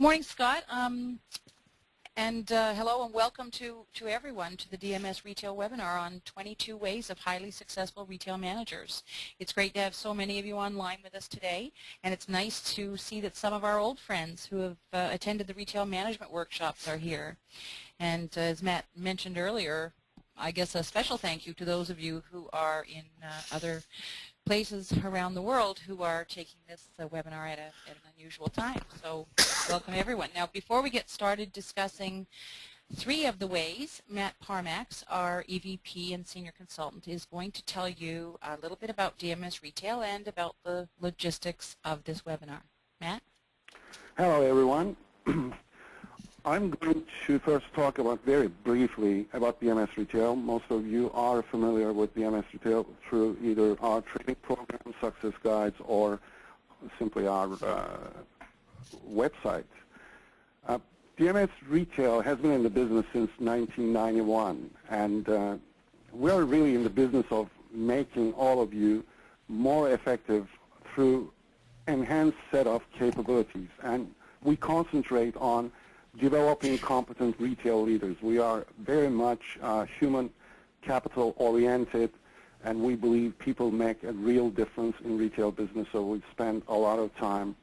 Morning, Scott. Hello and welcome to everyone to the DMS Retail webinar on 22 ways of highly successful retail managers. It's great to have so many of you online with us today, and it's nice to see that some of our old friends who have attended the retail management workshops are here. And as Matt mentioned earlier, I guess a special thank you to those of you who are in other places around the world who are taking this webinar at an unusual time. So welcome everyone. Now before we get started discussing three of the ways, Matt Parmax, our EVP and Senior Consultant, is going to tell you a little bit about DMS Retail and about the logistics of this webinar. Matt? Hello everyone. I'm going to first talk about very briefly about DMS Retail. Most of you are familiar with DMS Retail through either our training program, success guides, or simply our website. DMS Retail has been in the business since 1991, and we're really in the business of making all of you more effective through enhanced set of capabilities. And we concentrate on developing competent retail leaders. We are very much human capital oriented, and we believe people make a real difference in retail business, so we spend a lot of time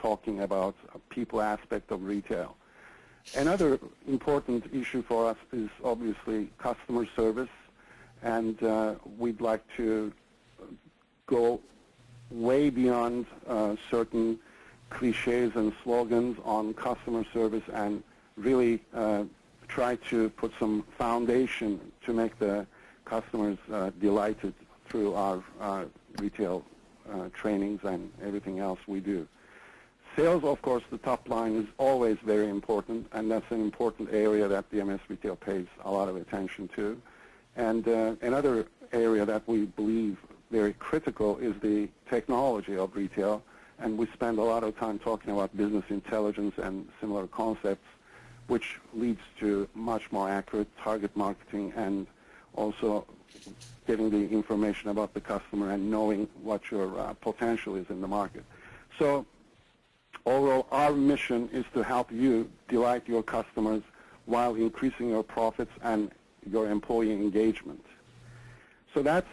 talking about people aspect of retail. Another important issue for us is obviously customer service, and we'd like to go way beyond certain cliches and slogans on customer service and really try to put some foundation to make the customers delighted through our retail trainings and everything else we do. Sales, of course, the top line is always very important, and that's an important area that DMS Retail pays a lot of attention to. And another area that we believe very critical is the technology of retail, and we spend a lot of time talking about business intelligence and similar concepts, which leads to much more accurate target marketing and also getting the information about the customer and knowing what your potential is in the market. So overall, our mission is to help you delight your customers while increasing your profits and your employee engagement. So that's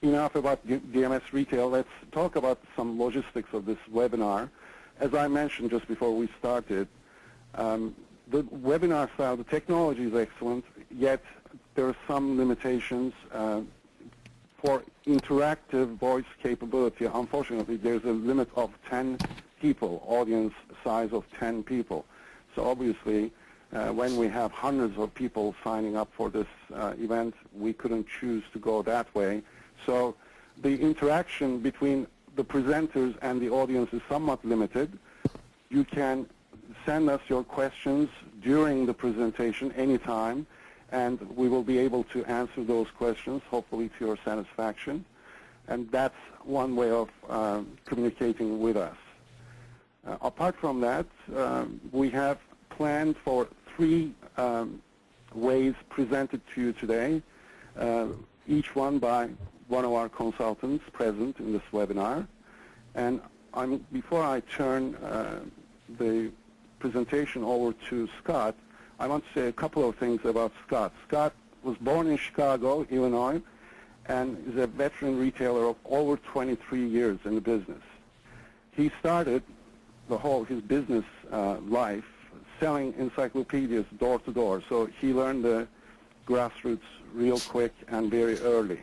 enough about DMS Retail. Let's talk about some logistics of this webinar. As I mentioned just before we started, the webinar style, the technology is excellent, yet there are some limitations. For interactive voice capability, unfortunately, there's a limit of 10 people, audience size of 10 people. So obviously, when we have hundreds of people signing up for this event, we couldn't choose to go that way. So the interaction between the presenters and the audience is somewhat limited. You can send us your questions during the presentation anytime, and we will be able to answer those questions, hopefully to your satisfaction. And that's one way of communicating with us. Apart from that, we have planned for three ways presented to you today, each one by one of our consultants present in this webinar. And before I turn the presentation over to Scott, I want to say a couple of things about Scott. Scott was born in Chicago, Illinois, and is a veteran retailer of over 23 years in the business. He started his business life selling encyclopedias door to door, so he learned the grassroots real quick and very early.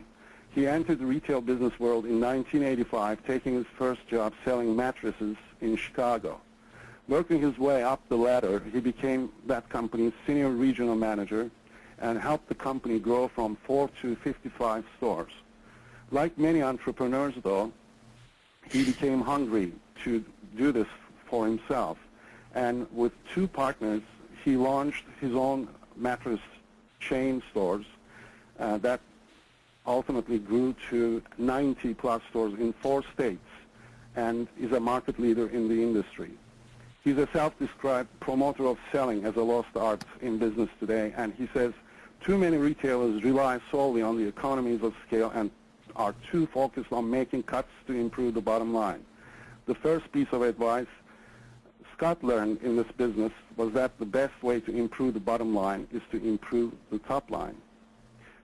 He entered the retail business world in 1985, taking his first job selling mattresses in Chicago. Working his way up the ladder, he became that company's senior regional manager and helped the company grow from 4 to 55 stores. Like many entrepreneurs, though, he became hungry to do this for himself. And with two partners, he launched his own mattress chain stores that ultimately grew to 90-plus stores in 4 states and is a market leader in the industry. He's a self-described promoter of selling as a lost art in business today, and he says too many retailers rely solely on the economies of scale and are too focused on making cuts to improve the bottom line. The first piece of advice, Scott learned in this business was that the best way to improve the bottom line is to improve the top line.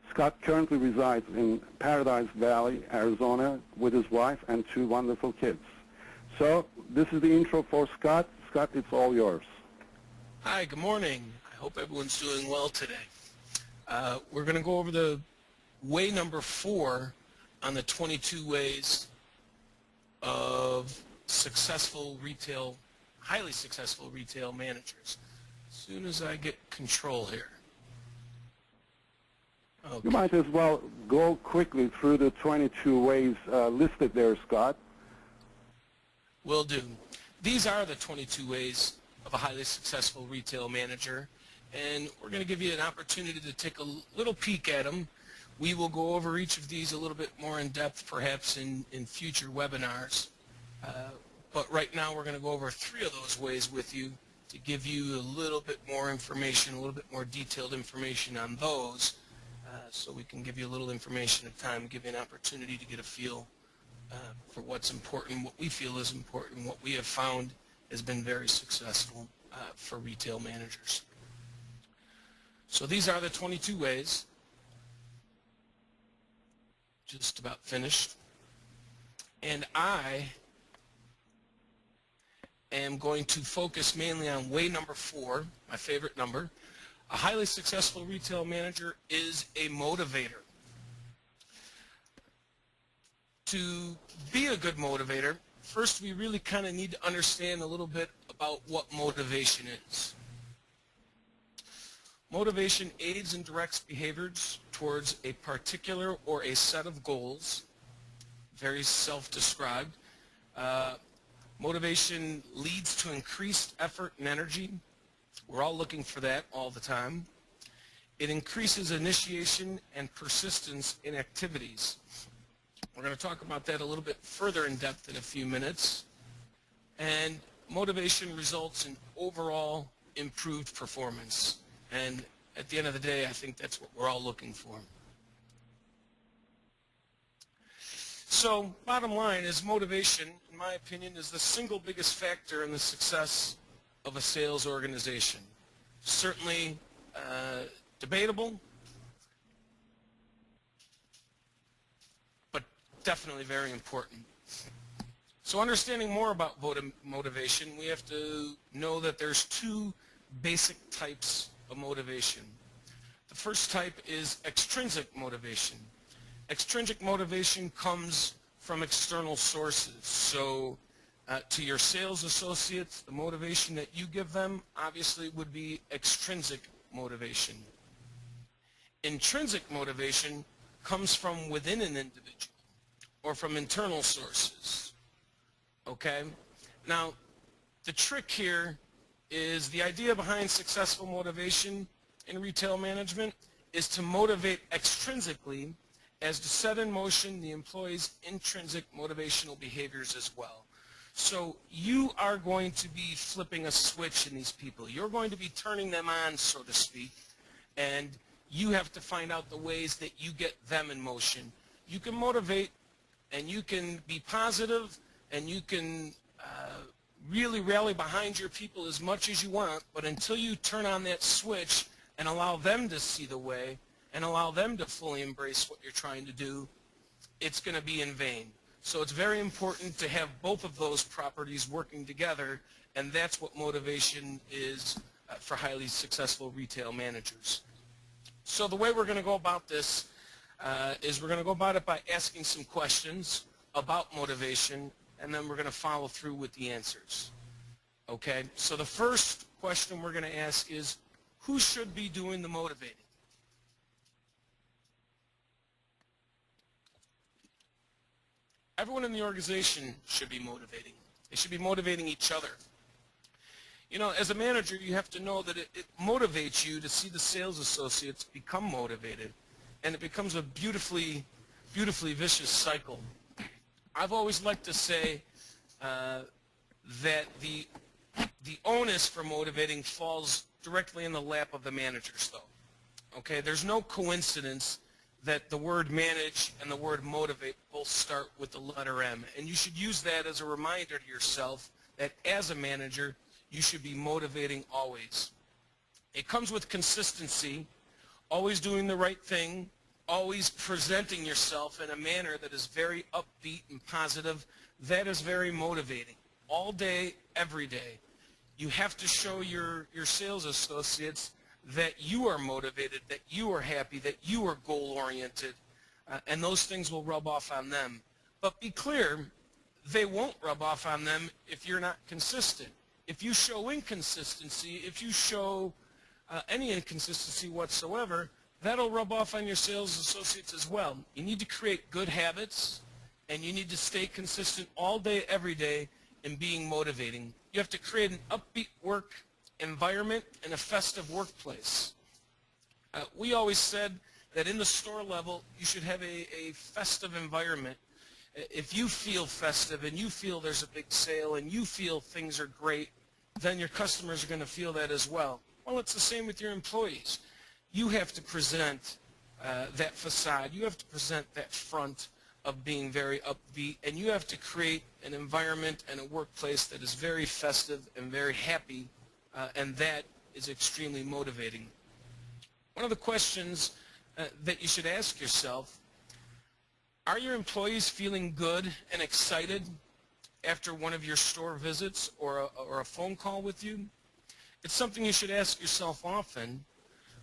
Scott currently resides in Paradise Valley, Arizona, with his wife and 2 wonderful kids. So this is the intro for Scott. Scott, it's all yours. Hi, good morning. I hope everyone's doing well today. We're going to go over the way number 4 on the 22 ways of highly successful retail managers. As soon as I get control here. Okay. You might as well go quickly through the 22 ways listed there, Scott. Will do. These are the 22 ways of a highly successful retail manager, and we're going to give you an opportunity to take a little peek at them. We will go over each of these a little bit more in depth perhaps in future webinars. But right now we're going to go over 3 of those ways with you to give you a little bit more information, a little bit more detailed information on those, so we can give you a little information at a time, give you an opportunity to get a feel for what's important, what we feel is important, what we have found has been very successful for retail managers. So these are the 22 ways. Just about finished. And I am going to focus mainly on way number 4, my favorite number. A highly successful retail manager is a motivator. To be a good motivator, first we really kind of need to understand a little bit about what motivation is. Motivation aids and directs behaviors towards a particular or a set of goals, very self-described. Motivation leads to increased effort and energy. We're all looking for that all the time. It increases initiation and persistence in activities. We're going to talk about that a little bit further in depth in a few minutes. And motivation results in overall improved performance. And at the end of the day, I think that's what we're all looking for. So, bottom line is motivation, in my opinion, is the single biggest factor in the success of a sales organization. Certainly debatable, but definitely very important. So understanding more about motivation, we have to know that there's 2 basic types of motivation. The first type is extrinsic motivation. Extrinsic motivation comes from external sources. So to your sales associates, the motivation that you give them obviously would be extrinsic motivation. Intrinsic motivation comes from within an individual or from internal sources. Okay? Now, the trick here is the idea behind successful motivation in retail management is to motivate extrinsically as to set in motion the employee's intrinsic motivational behaviors as well. So you are going to be flipping a switch in these people. You're going to be turning them on, so to speak, and you have to find out the ways that you get them in motion. You can motivate and you can be positive and you can really rally behind your people as much as you want, but until you turn on that switch and allow them to see the way and allow them to fully embrace what you're trying to do, it's going to be in vain. So it's very important to have both of those properties working together, and that's what motivation is for highly successful retail managers. So the way we're going to go about this is we're going to go about it by asking some questions about motivation, and then we're going to follow through with the answers. Okay? So the first question we're going to ask is, who should be doing the motivating? Everyone in the organization should be motivating. They should be motivating each other. You know, as a manager, you have to know that it motivates you to see the sales associates become motivated, and it becomes a beautifully vicious cycle. I've always liked to say that the onus for motivating falls directly in the lap of the managers, though. Okay, there's no coincidence that the word manage and the word motivate both start with the letter M. And you should use that as a reminder to yourself that as a manager, you should be motivating always. It comes with consistency, always doing the right thing, always presenting yourself in a manner that is very upbeat and positive. That is very motivating. All day, every day. You have to show your sales associates that you are motivated, that you are happy, that you are goal-oriented, and those things will rub off on them. But be clear, they won't rub off on them if you're not consistent. If you show inconsistency, if you show any inconsistency whatsoever, that'll rub off on your sales associates as well. You need to create good habits, and you need to stay consistent all day, every day in being motivating. You have to create an upbeat work environment and a festive workplace. We always said that in the store level, you should have a festive environment. If you feel festive and you feel there's a big sale and you feel things are great, then your customers are going to feel that as well. Well, it's the same with your employees. You have to present that facade. You have to present that front of being very upbeat, and you have to create an environment and a workplace that is very festive and very happy, and that is extremely motivating. One of the questions that you should ask yourself, are your employees feeling good and excited after one of your store visits or a phone call with you? It's something you should ask yourself often,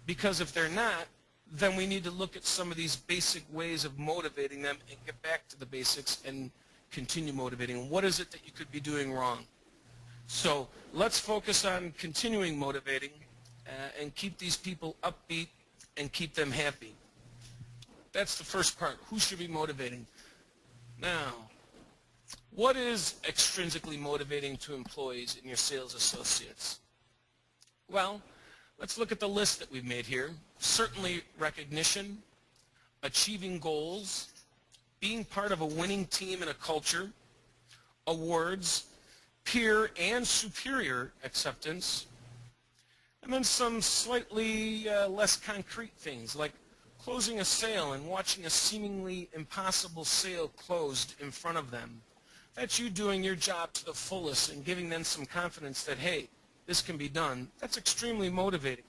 because if they're not, then we need to look at some of these basic ways of motivating them and get back to the basics and continue motivating. What is it that you could be doing wrong? So let's focus on continuing motivating and keep these people upbeat and keep them happy. That's the first part. Who should be motivating? Now, what is extrinsically motivating to employees and your sales associates? Well, let's look at the list that we've made here. Certainly recognition, achieving goals, being part of a winning team and a culture, awards, peer and superior acceptance, and then some slightly less concrete things like closing a sale and watching a seemingly impossible sale closed in front of them. That's you doing your job to the fullest and giving them some confidence that, hey, this can be done. That's extremely motivating.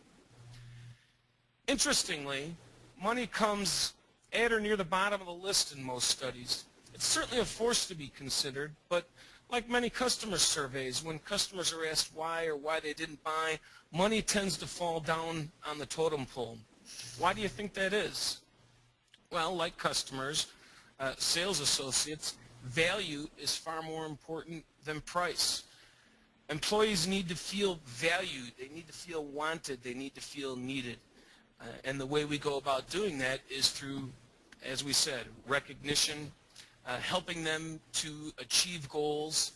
Interestingly, money comes at or near the bottom of the list in most studies. It's certainly a force to be considered, but like many customer surveys, when customers are asked why or why they didn't buy, money tends to fall down on the totem pole. Why do you think that is? Well, like customers, sales associates, value is far more important than price. Employees need to feel valued, they need to feel wanted, they need to feel needed. And the way we go about doing that is through, as we said, recognition, helping them to achieve goals,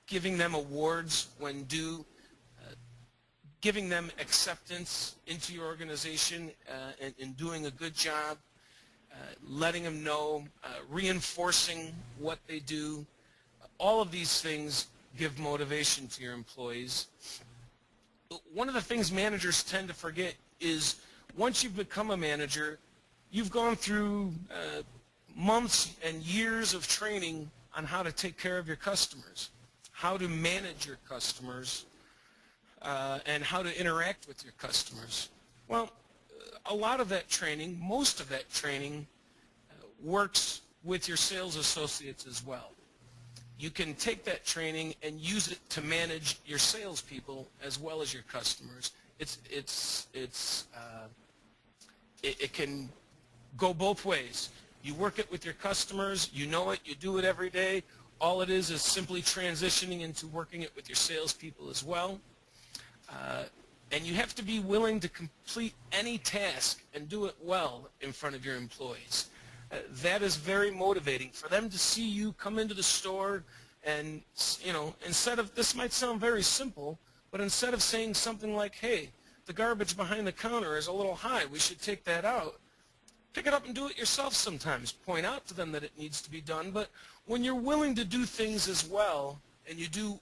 giving them awards when due, giving them acceptance into your organization and doing a good job, letting them know, reinforcing what they do. All of these things give motivation to your employees. One of the things managers tend to forget is once you've become a manager, you've gone through months and years of training on how to take care of your customers, how to manage your customers, and how to interact with your customers. Well, a lot of that training, most of that training, works with your sales associates as well. You can take that training and use it to manage your salespeople as well as your customers. It can go both ways. You work it with your customers, you know it, you do it every day. All it is simply transitioning into working it with your salespeople as well. And you have to be willing to complete any task and do it well in front of your employees. That is very motivating for them to see you come into the store and, you know, instead of, this might sound very simple, but instead of saying something like, hey, the garbage behind the counter is a little high, we should take that out, pick it up and do it yourself sometimes. Point out to them that it needs to be done, but when you're willing to do things as well, and you do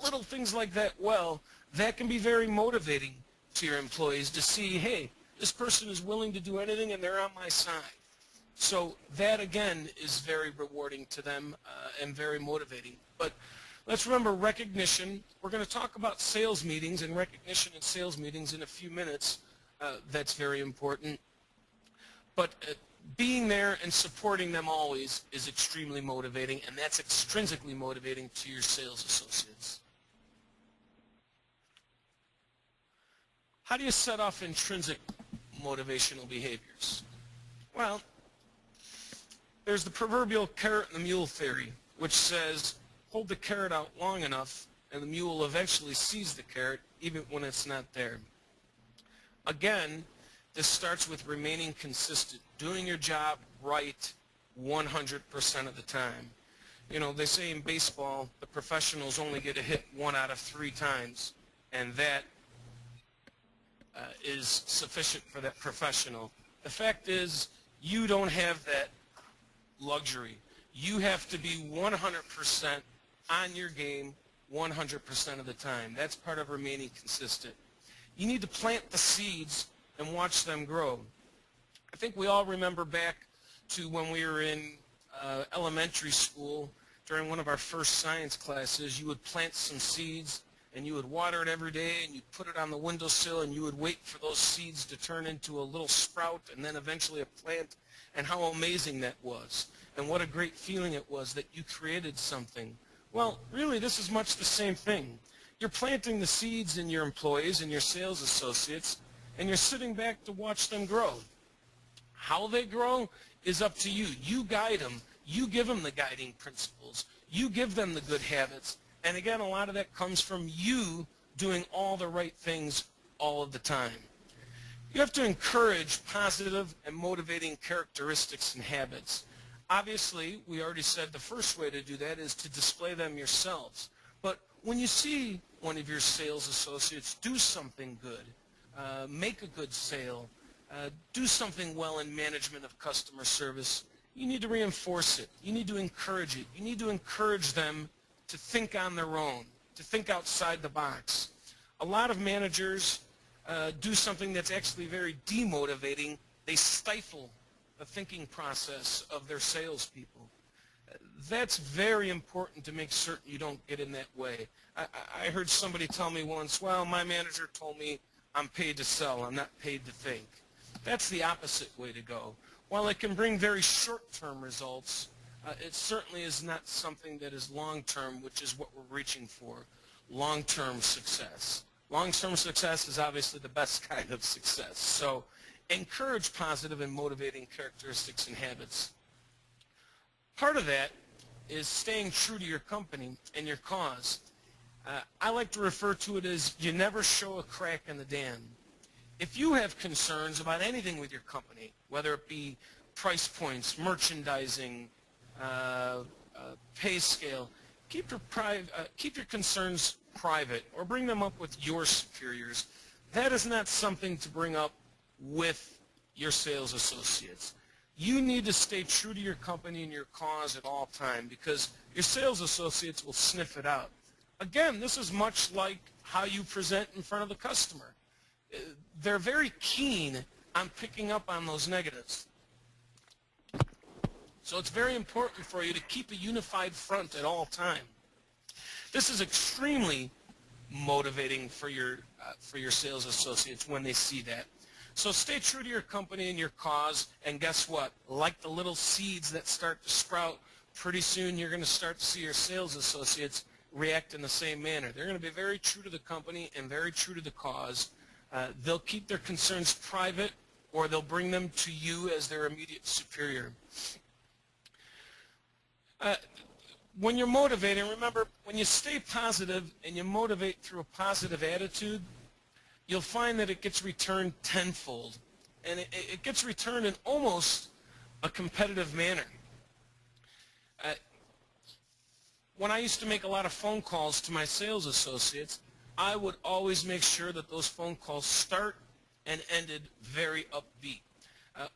little things like that well, that can be very motivating to your employees to see, hey, this person is willing to do anything and they're on my side. So that, again, is very rewarding to them and very motivating. But Let's remember recognition. We're going to talk about sales meetings and recognition in sales meetings in a few minutes. That's very important. But being there and supporting them always is extremely motivating, and that's extrinsically motivating to your sales associates. How do you set off intrinsic motivational behaviors? Well, there's the proverbial carrot and the mule theory, which says hold the carrot out long enough and the mule will eventually seize the carrot even when it's not there. Again, this starts with remaining consistent, doing your job right 100% of the time. You know, they say in baseball the professionals only get a hit 1 out of 3 times, and that is sufficient for that professional. The fact is, you don't have that luxury. You have to be 100% on your game 100% of the time. That's part of remaining consistent. You need to plant the seeds and watch them grow. I think we all remember back to when we were in elementary school. During one of our first science classes, you would plant some seeds and you would water it every day and you'd put it on the windowsill and you would wait for those seeds to turn into a little sprout and then eventually a plant, and how amazing that was and what a great feeling it was that you created something. Well, really, this is much the same thing. You're planting the seeds in your employees and your sales associates, and you're sitting back to watch them grow. How they grow is up to you. You guide them. You give them the guiding principles. You give them the good habits. And again, a lot of that comes from you doing all the right things all of the time. You have to encourage positive and motivating characteristics and habits. Obviously, we already said the first way to do that is to display them yourselves. But when you see one of your sales associates do something good, make a good sale, do something well in management of customer service, you need to reinforce it. You need to encourage it. You need to encourage them to think on their own, to think outside the box. A lot of managers do something that's actually very demotivating. They stifle the thinking process of their salespeople. That's very important to make certain you don't get in that way. I heard somebody tell me once, well, my manager told me I'm paid to sell, I'm not paid to think. That's the opposite way to go. While it can bring very short-term results, it certainly is not something that is long-term, which is what we're reaching for, long-term success. Long-term success is obviously the best kind of success. So encourage positive and motivating characteristics and habits. Part of that is staying true to your company and your cause. I like to refer to it as you never show a crack in the dam. If you have concerns about anything with your company, whether it be price points, merchandising, pay scale, keep your concerns private or bring them up with your superiors. That is not something to bring up with your sales associates. You need to stay true to your company and your cause at all time because your sales associates will sniff it out. Again, this is much like how you present in front of the customer. They're very keen on picking up on those negatives. So it's very important for you to keep a unified front at all time. This is extremely motivating for your sales associates when they see that. So stay true to your company and your cause, and guess what? Like the little seeds that start to sprout, pretty soon you're going to start to see your sales associates react in the same manner. They're going to be very true to the company and very true to the cause. They'll keep their concerns private, or they'll bring them to you as their immediate superior. When you're motivating, remember, when you stay positive and you motivate through a positive attitude, you'll find that it gets returned tenfold. And it gets returned in almost a competitive manner. When I used to make a lot of phone calls to my sales associates, I would always make sure that those phone calls start and ended very upbeat,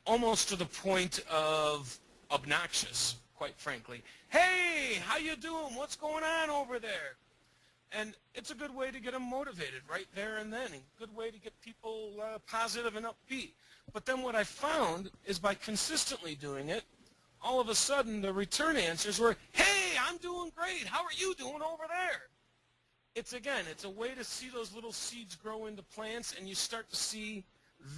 almost to the point of obnoxious, quite frankly. Hey, how you doing? What's going on over there? And it's a good way to get them motivated right there and then, and a good way to get people positive and upbeat. But then what I found is by consistently doing it, all of a sudden the return answers were, hey, I'm doing great. How are you doing over there? It's a way to see those little seeds grow into plants, and you start to see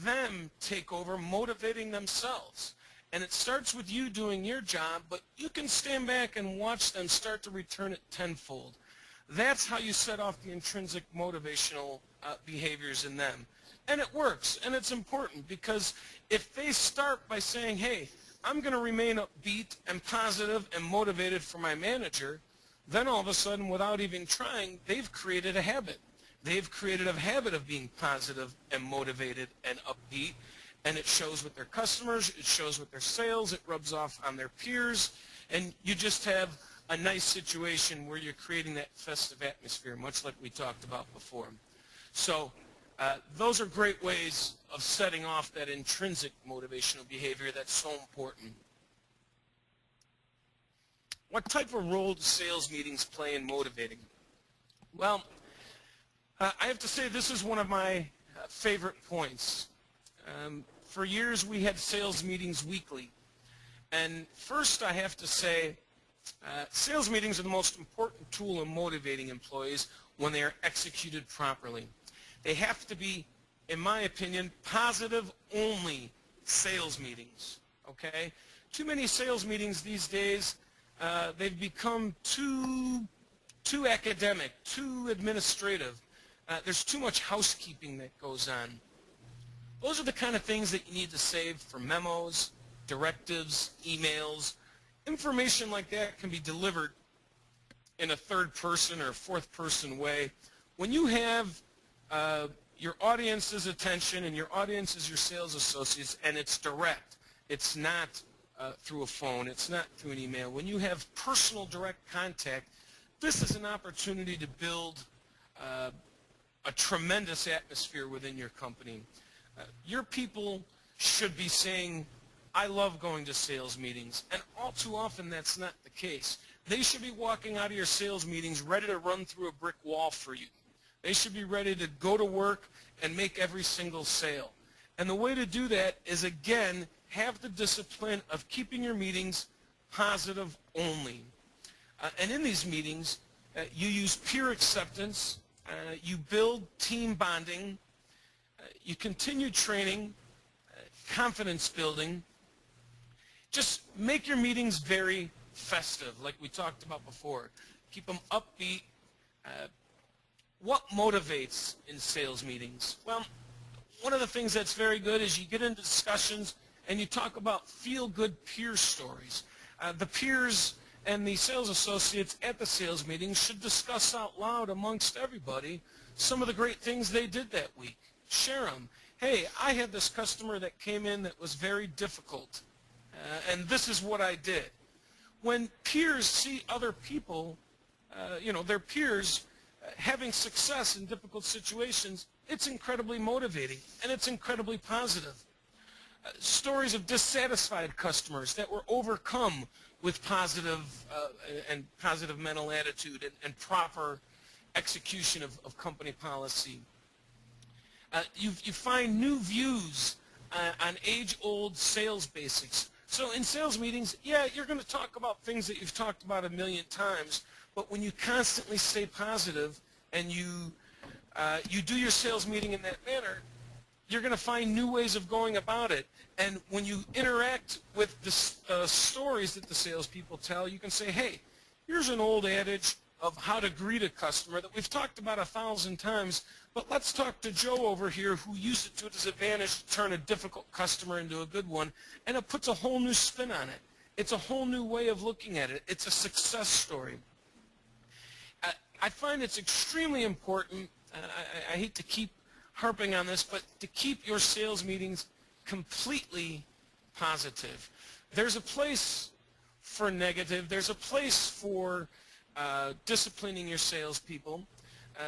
them take over, motivating themselves. And it starts with you doing your job, but you can stand back and watch them start to return it tenfold. That's how you set off the intrinsic motivational behaviors in them. And it works, and it's important, because if they start by saying, hey, I'm going to remain upbeat and positive and motivated for my manager, then all of a sudden, without even trying, they've created a habit. They've created a habit of being positive and motivated and upbeat, and it shows with their customers, it shows with their sales, it rubs off on their peers, and you just have a nice situation where you're creating that festive atmosphere, much like we talked about before. So those are great ways of setting off that intrinsic motivational behavior that's so important. What type of role do sales meetings play in motivating? Well, I have to say this is one of my favorite points. For years we had sales meetings weekly. And first I have to say, sales meetings are the most important tool in motivating employees when they are executed properly. They have to be, in my opinion, positive-only sales meetings, okay? Too many sales meetings these days, they've become too academic, too administrative. There's too much housekeeping that goes on. Those are the kind of things that you need to save for memos, directives, emails. Information like that can be delivered in a third-person or fourth-person way. When you have your audience's attention, and your audience is your sales associates, and it's direct. It's not through a phone. It's not through an email. When you have personal direct contact, this is an opportunity to build a tremendous atmosphere within your company. Your people should be saying, I love going to sales meetings, and all too often that's not the case. They should be walking out of your sales meetings ready to run through a brick wall for you. They should be ready to go to work and make every single sale. And the way to do that is, again, have the discipline of keeping your meetings positive only. And in these meetings, you use peer acceptance, you build team bonding, you continue training, confidence building. Just make your meetings very festive, like we talked about before. Keep them upbeat. What motivates in sales meetings? Well, one of the things that's very good is you get into discussions and you talk about feel-good peer stories. The peers and the sales associates at the sales meeting should discuss out loud amongst everybody some of the great things they did that week. Share them. Hey, I had this customer that came in that was very difficult, and this is what I did. When peers see other people, their peers having success in difficult situations, it's incredibly motivating, and it's incredibly positive. Stories of dissatisfied customers that were overcome with positive mental attitude and proper execution of company policy. You find new views on age-old sales basics. So in sales meetings, yeah, you're going to talk about things that you've talked about a million times, but when you constantly stay positive and you do your sales meeting in that manner, you're going to find new ways of going about it. And when you interact with the stories that the salespeople tell, you can say, hey, here's an old adage of how to greet a customer that we've talked about 1,000 times, but let's talk to Joe over here who used it to his advantage to turn a difficult customer into a good one, and it puts a whole new spin on it. It's a whole new way of looking at it. It's a success story. I find it's extremely important, I hate to keep harping on this, but to keep your sales meetings completely positive. There's a place for negative. There's a place for disciplining your salespeople.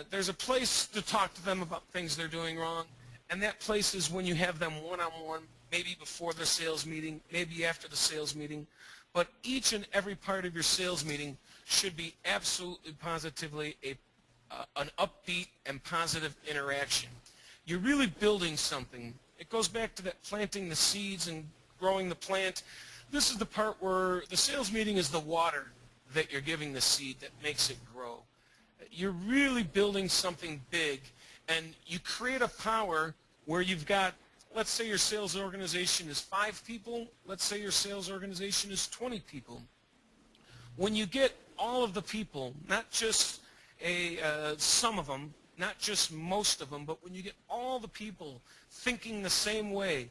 There's a place to talk to them about things they're doing wrong, and that place is when you have them one-on-one, maybe before the sales meeting, maybe after the sales meeting. But each and every part of your sales meeting should be absolutely positively an upbeat and positive interaction. You're really building something. It goes back to that planting the seeds and growing the plant. This is the part where the sales meeting is the water that you're giving the seed that makes it grow. You're really building something big, and you create a power where you've got, let's say your sales organization is 5 people, let's say your sales organization is 20 people. When you get all of the people, not just some of them, not just most of them, but when you get all the people thinking the same way,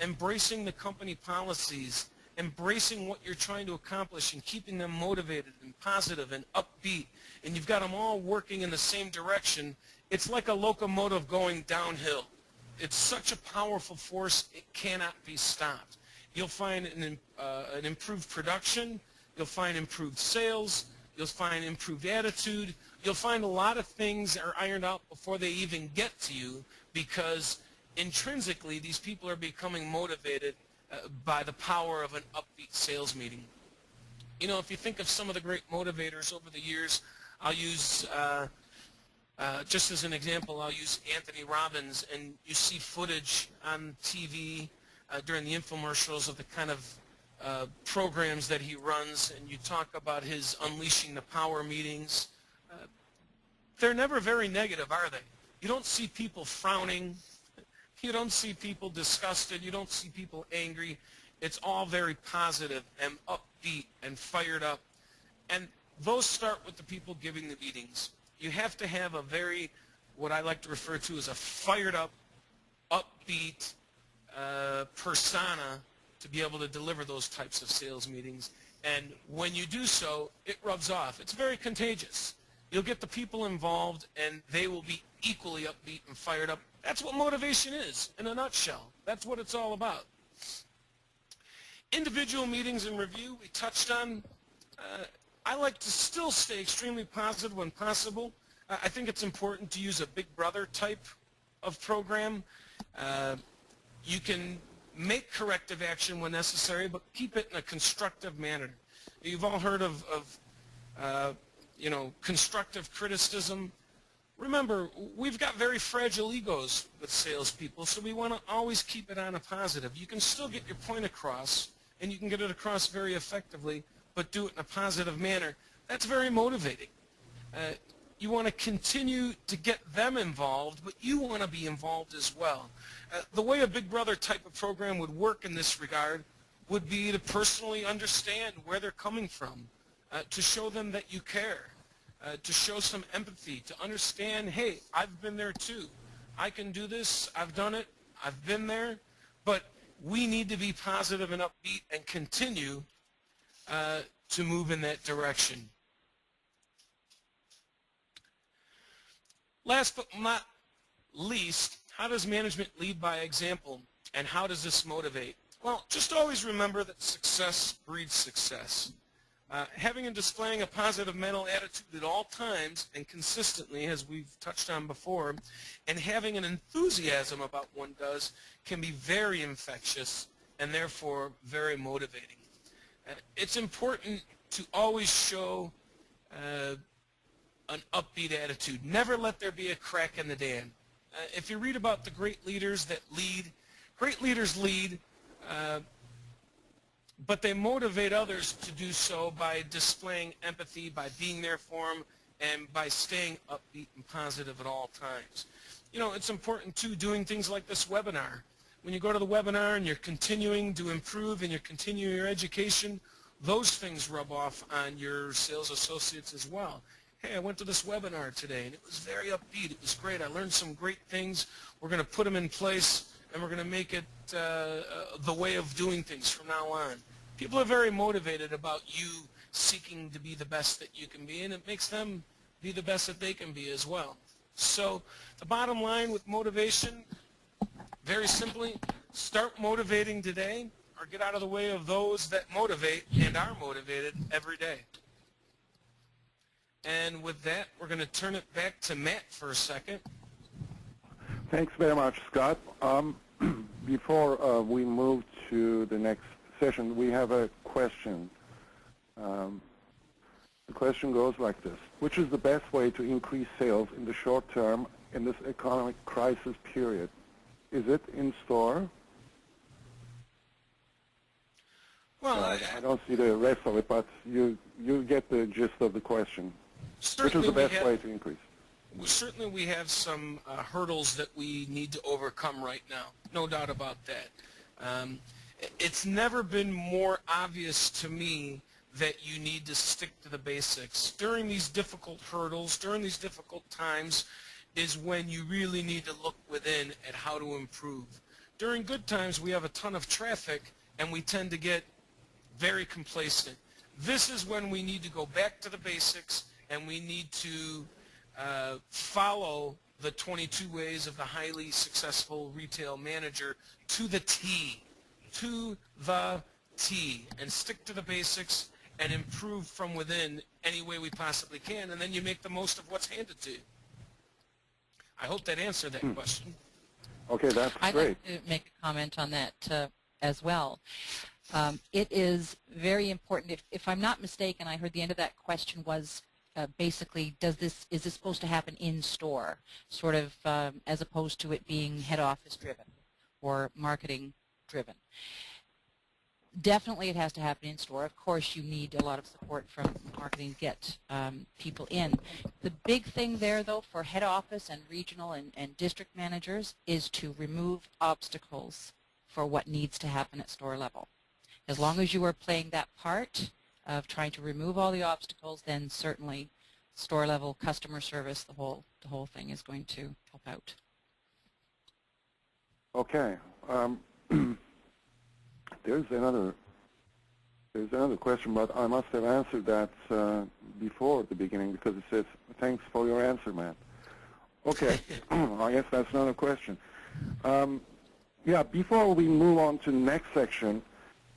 embracing the company policies, embracing what you're trying to accomplish and keeping them motivated and positive and upbeat, and you've got them all working in the same direction, it's like a locomotive going downhill. It's such a powerful force, it cannot be stopped. You'll find an improved production, you'll find improved sales, you'll find improved attitude, you'll find a lot of things are ironed out before they even get to you, because intrinsically these people are becoming motivated by the power of an upbeat sales meeting. You know, if you think of some of the great motivators over the years, I'll use, just as an example, I'll use Anthony Robbins, and you see footage on TV during the infomercials of the kind of programs that he runs, and you talk about his Unleashing the Power meetings. They're never very negative, are they? You don't see people frowning. You don't see people disgusted. You don't see people angry. It's all very positive and upbeat and fired up. And those start with the people giving the meetings. You have to have a very, what I like to refer to as a fired up, upbeat persona to be able to deliver those types of sales meetings. And when you do so, it rubs off. It's very contagious. You'll get the people involved, and they will be equally upbeat and fired up. That's what motivation is, in a nutshell. That's what it's all about. Individual meetings and review, we touched on. I like to still stay extremely positive when possible. I think it's important to use a Big Brother type of program. You can make corrective action when necessary, but keep it in a constructive manner. You've all heard of constructive criticism. Remember, we've got very fragile egos with salespeople, so we want to always keep it on a positive. You can still get your point across, and you can get it across very effectively, but do it in a positive manner. That's very motivating. You want to continue to get them involved, but you want to be involved as well. The way a Big Brother type of program would work in this regard would be to personally understand where they're coming from, to show them that you care, to show some empathy, to understand, hey, I've been there too. I can do this. I've done it. I've been there. But we need to be positive and upbeat and continue to move in that direction. Last but not least, how does management lead by example, and how does this motivate? Well, just always remember that success breeds success. Having and displaying a positive mental attitude at all times and consistently, as we've touched on before, and having an enthusiasm about what one does can be very infectious and therefore very motivating. It's important to always show an upbeat attitude. Never let there be a crack in the dam. If you read about the great leaders that lead, great leaders lead, but they motivate others to do so by displaying empathy, by being there for them, and by staying upbeat and positive at all times. You know, it's important, too, doing things like this webinar. When you go to the webinar and you're continuing to improve and you're continuing your education, those things rub off on your sales associates as well. Hey, I went to this webinar today, and it was very upbeat. It was great. I learned some great things. We're going to put them in place, and we're going to make it the way of doing things from now on. People are very motivated about you seeking to be the best that you can be, and it makes them be the best that they can be as well. So the bottom line with motivation, very simply, start motivating today, or get out of the way of those that motivate and are motivated every day. And with that, we're going to turn it back to Matt for a second. Thanks very much, Scott. Before we move to the next session, we have a question. The question goes like this. Which is the best way to increase sales in the short term in this economic crisis period? Is it in store? Well, I don't see the rest of it, but you get the gist of the question. Which is the best way to increase? Certainly we have some hurdles that we need to overcome right now. No doubt about that. It's never been more obvious to me that you need to stick to the basics. During these difficult hurdles, during these difficult times, is when you really need to look within at how to improve. During good times, we have a ton of traffic, and we tend to get very complacent. This is when we need to go back to the basics, and we need to follow the 22 ways of the highly successful retail manager to the T, and stick to the basics and improve from within any way we possibly can, and then you make the most of what's handed to you. I hope that answered that question. Okay, that's I'd great. like to make a comment on that as well. It is very important. If I'm not mistaken, I heard the end of that question was basically, is this supposed to happen in store, sort of as opposed to it being head office driven or marketing driven? Definitely it has to happen in store. Of course, you need a lot of support from marketing to get people in. The big thing there, though, for head office and regional and district managers is to remove obstacles for what needs to happen at store level. As long as you are playing that part of trying to remove all the obstacles, then certainly store level customer service, the whole thing is going to help out. Okay. There's another question, but I must have answered that before at the beginning because it says, thanks for your answer, Matt. Okay, I guess that's another question. Yeah, before we move on to the next section,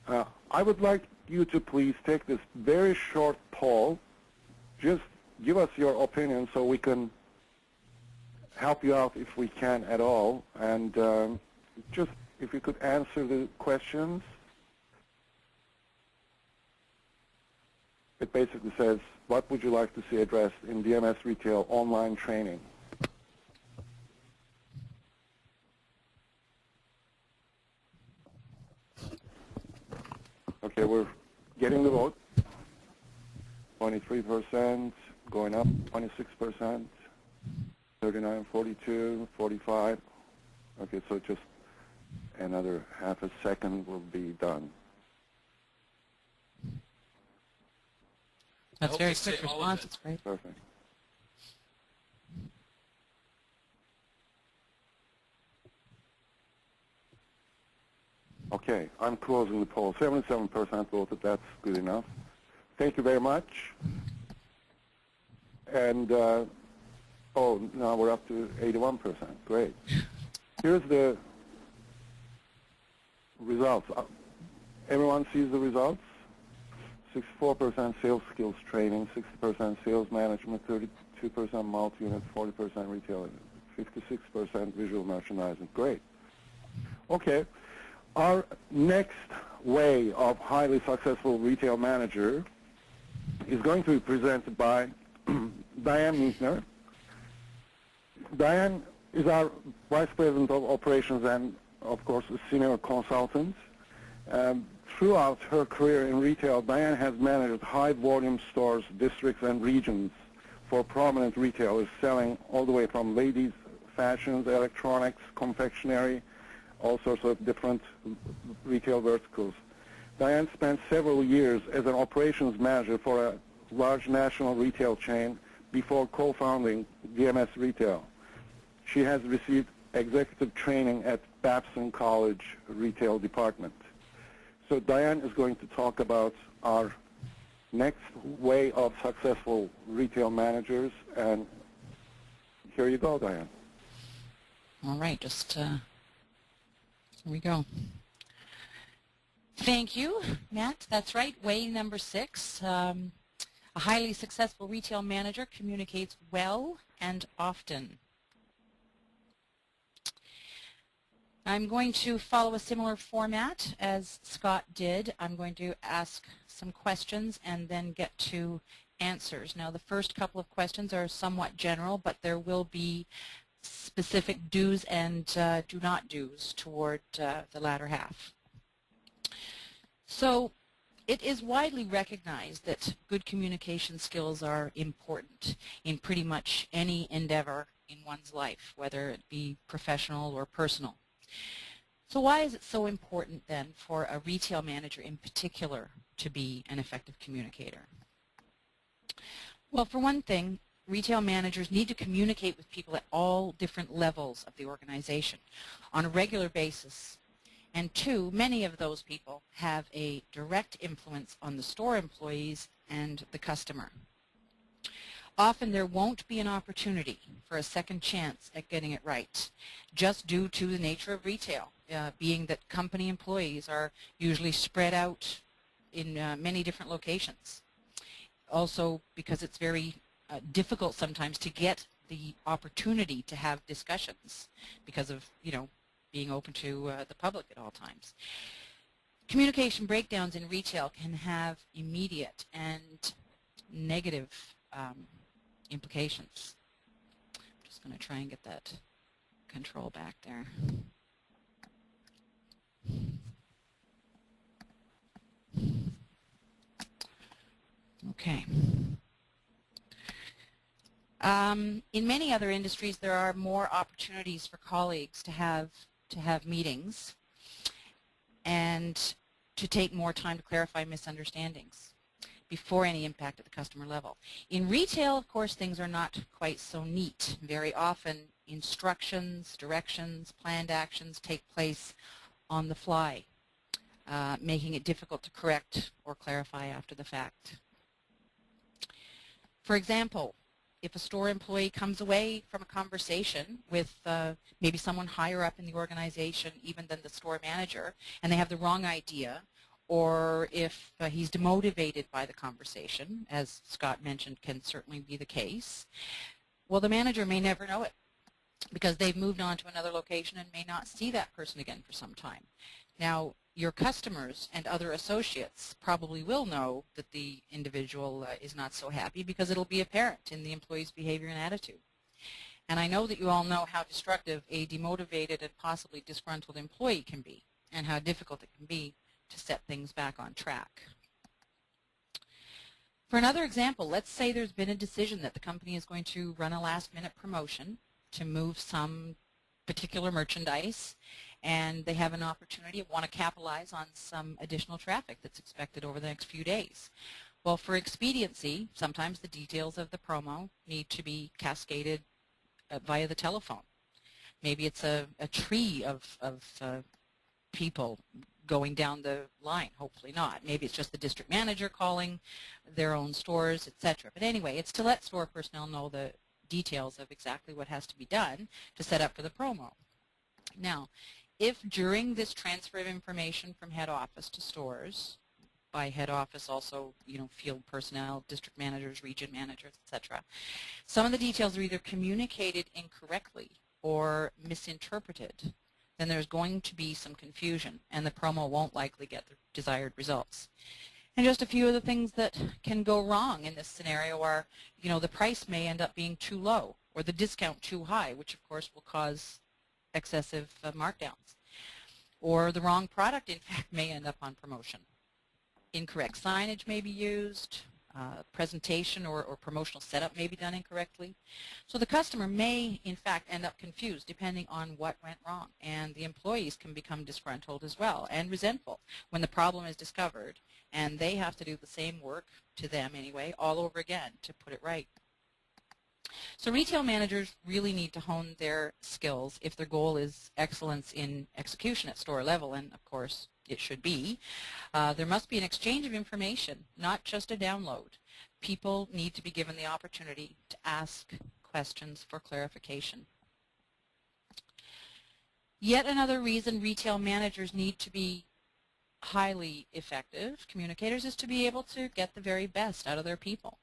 I would like you to please take this very short poll. Just give us your opinion so we can help you out if we can at all. And just if you could answer the questions. It basically says, what would you like to see addressed in DMS Retail online training? Okay, we're getting the vote. 23%, going up 26%, 39, 42, 45. Okay, so just another half a second will be done. That's very quick response. It's great. Perfect. Okay, I'm closing the poll. 77% voted. That's good enough. Thank you very much. And, oh, now we're up to 81%. Great. Here's the results. Everyone sees the results? 64% sales skills training, 60% sales management, 32% multi-unit, 40% retail, 56% visual merchandising. Great. Okay. Our next way of highly successful retail manager is going to be presented by Diane Minkner. Diane is our Vice President of Operations and, of course, a senior consultant. Throughout her career in retail, Diane has managed high-volume stores, districts, and regions for prominent retailers selling all the way from ladies' fashions, electronics, confectionery, all sorts of different retail verticals. Diane spent several years as an operations manager for a large national retail chain before co-founding DMS Retail. She has received executive training at Babson College Retail Department. So Diane is going to talk about our next way of successful retail managers, and here you go, Diane. All right, just here we go. Thank you, Matt. That's right, way number 6. A highly successful retail manager communicates well and often. I'm going to follow a similar format as Scott did. I'm going to ask some questions and then get to answers. Now, the first couple of questions are somewhat general, but there will be specific do's and do not do's toward the latter half. So It is widely recognized that good communication skills are important in pretty much any endeavor in one's life, whether it be professional or personal. So why is it so important then for a retail manager in particular to be an effective communicator? Well, for one thing, retail managers need to communicate with people at all different levels of the organization on a regular basis. And two, many of those people have a direct influence on the store employees and the customer. Often there won't be an opportunity for a second chance at getting it right, just due to the nature of retail, being that company employees are usually spread out in many different locations. Also because it's very difficult sometimes to get the opportunity to have discussions because of, being open to the public at all times. Communication breakdowns in retail can have immediate and negative implications. I'm just going to try and get that control back there. Okay. In many other industries, there are more opportunities for colleagues to have meetings and to take more time to clarify misunderstandings before any impact at the customer level. In retail, of course, things are not quite so neat. Very often, instructions, directions, planned actions take place on the fly, making it difficult to correct or clarify after the fact. For example, if a store employee comes away from a conversation with maybe someone higher up in the organization even than the store manager, and they have the wrong idea, or if he's demotivated by the conversation, as Scott mentioned can certainly be the case, well, the manager may never know it because they've moved on to another location and may not see that person again for some time. Now, your customers and other associates probably will know that the individual is not so happy because it'll be apparent in the employee's behavior and attitude. And I know that you all know how destructive a demotivated and possibly disgruntled employee can be and how difficult it can be to set things back on track. For another example, let's say there's been a decision that the company is going to run a last-minute promotion to move some particular merchandise, and they have an opportunity and want to capitalize on some additional traffic that's expected over the next few days. Well, for expediency, sometimes the details of the promo need to be cascaded via the telephone. Maybe it's a tree of people going down the line, hopefully not. Maybe it's just the district manager calling their own stores, etc. But anyway, it's to let store personnel know the details of exactly what has to be done to set up for the promo. Now, if during this transfer of information from head office to stores, by head office also, field personnel, district managers, region managers, etc., some of the details are either communicated incorrectly or misinterpreted, then there's going to be some confusion and the promo won't likely get the desired results. And just a few of the things that can go wrong in this scenario are, the price may end up being too low or the discount too high, which of course will cause excessive markdowns. Or the wrong product, in fact, may end up on promotion. Incorrect signage may be used, presentation or promotional setup may be done incorrectly. So the customer may, in fact, end up confused depending on what went wrong. And the employees can become disgruntled as well and resentful when the problem is discovered and they have to do the same work, to them anyway, all over again to put it right. So retail managers really need to hone their skills if their goal is excellence in execution at store level, and of course it should be. There must be an exchange of information, not just a download. People need to be given the opportunity to ask questions for clarification. Yet another reason retail managers need to be highly effective communicators is to be able to get the very best out of their people.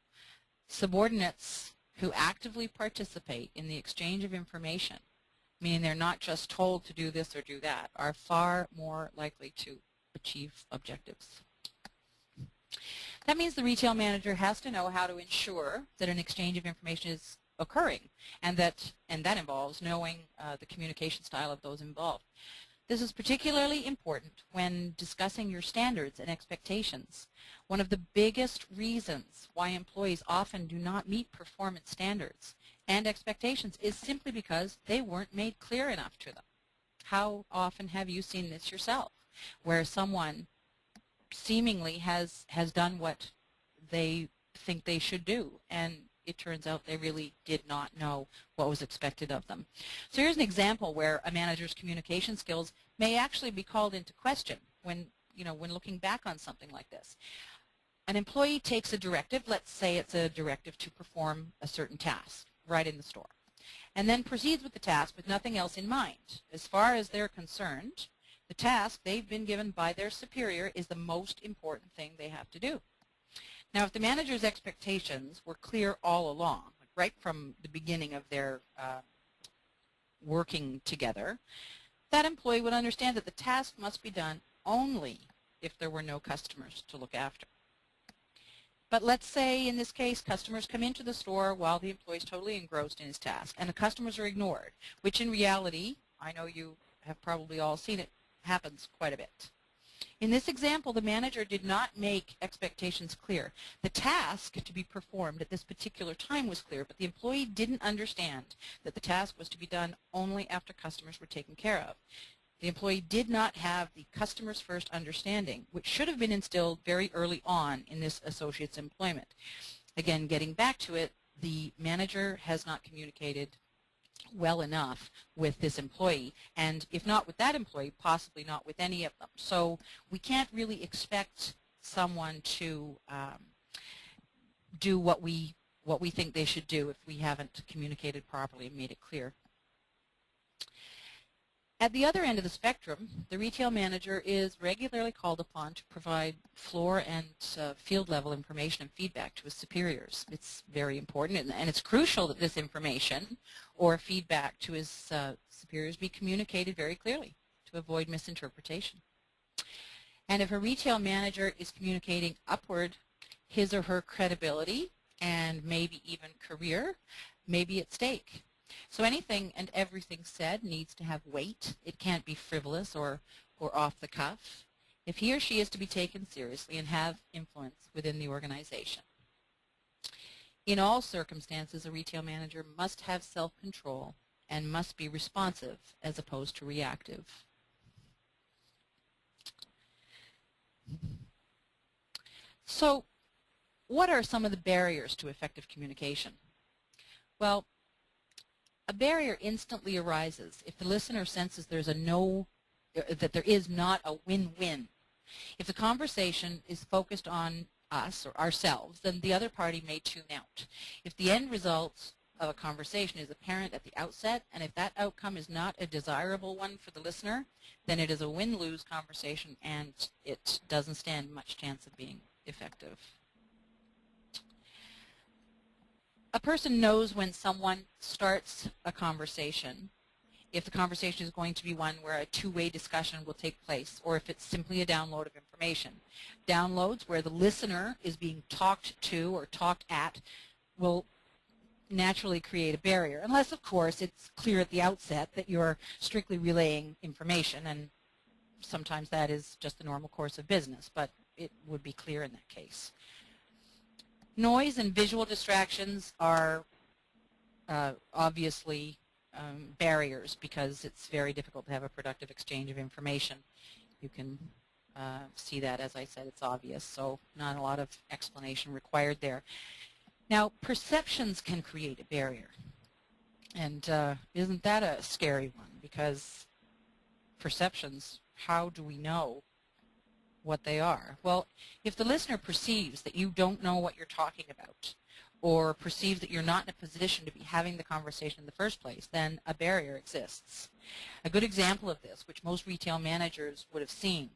Subordinates who actively participate in the exchange of information, meaning they're not just told to do this or do that, are far more likely to achieve objectives. That means the retail manager has to know how to ensure that an exchange of information is occurring, and that involves knowing the communication style of those involved. This is particularly important when discussing your standards and expectations. One of the biggest reasons why employees often do not meet performance standards and expectations is simply because they weren't made clear enough to them. How often have you seen this yourself, where someone seemingly has done what they think they should do, and it turns out they really did not know what was expected of them. So here's an example where a manager's communication skills may actually be called into question when looking back on something like this. An employee takes a directive, let's say it's a directive to perform a certain task right in the store, and then proceeds with the task with nothing else in mind. As far as they're concerned, the task they've been given by their superior is the most important thing they have to do. Now, if the manager's expectations were clear all along, right from the beginning of their working together, that employee would understand that the task must be done only if there were no customers to look after. But let's say, in this case, customers come into the store while the employee is totally engrossed in his task, and the customers are ignored, which in reality, I know you have probably all seen it, happens quite a bit. In this example, the manager did not make expectations clear. The task to be performed at this particular time was clear, but the employee didn't understand that the task was to be done only after customers were taken care of. The employee did not have the customers first understanding, which should have been instilled very early on in this associate's employment. Again, getting back to it, the manager has not communicated well enough with this employee, and if not with that employee, possibly not with any of them. So we can't really expect someone to do what we think they should do if we haven't communicated properly and made it clear. At the other end of the spectrum, the retail manager is regularly called upon to provide floor and field level information and feedback to his superiors. It's very important, and it's crucial that this information or feedback to his superiors be communicated very clearly to avoid misinterpretation. And if a retail manager is communicating upward, his or her credibility and maybe even career may be at stake. So anything and everything said needs to have weight. It can't be frivolous or off the cuff if he or she is to be taken seriously and have influence within the organization. In all circumstances, a retail manager must have self-control and must be responsive as opposed to reactive. So what are some of the barriers to effective communication? Well, a barrier instantly arises if the listener senses that there is not a win-win. If the conversation is focused on us or ourselves, then the other party may tune out. If the end result of a conversation is apparent at the outset, and if that outcome is not a desirable one for the listener, then it is a win-lose conversation and it doesn't stand much chance of being effective. A person knows when someone starts a conversation, if the conversation is going to be one where a two-way discussion will take place, or if it's simply a download of information. Downloads where the listener is being talked to or talked at will naturally create a barrier, unless, of course, it's clear at the outset that you're strictly relaying information, and sometimes that is just the normal course of business, but it would be clear in that case. Noise and visual distractions are obviously barriers because it's very difficult to have a productive exchange of information. You can see that, as I said, it's obvious, so not a lot of explanation required there. Now, perceptions can create a barrier, and isn't that a scary one? Because perceptions, how do we know what they are? Well, if the listener perceives that you don't know what you're talking about, or perceives that you're not in a position to be having the conversation in the first place, then a barrier exists. A good example of this, which most retail managers would have seen,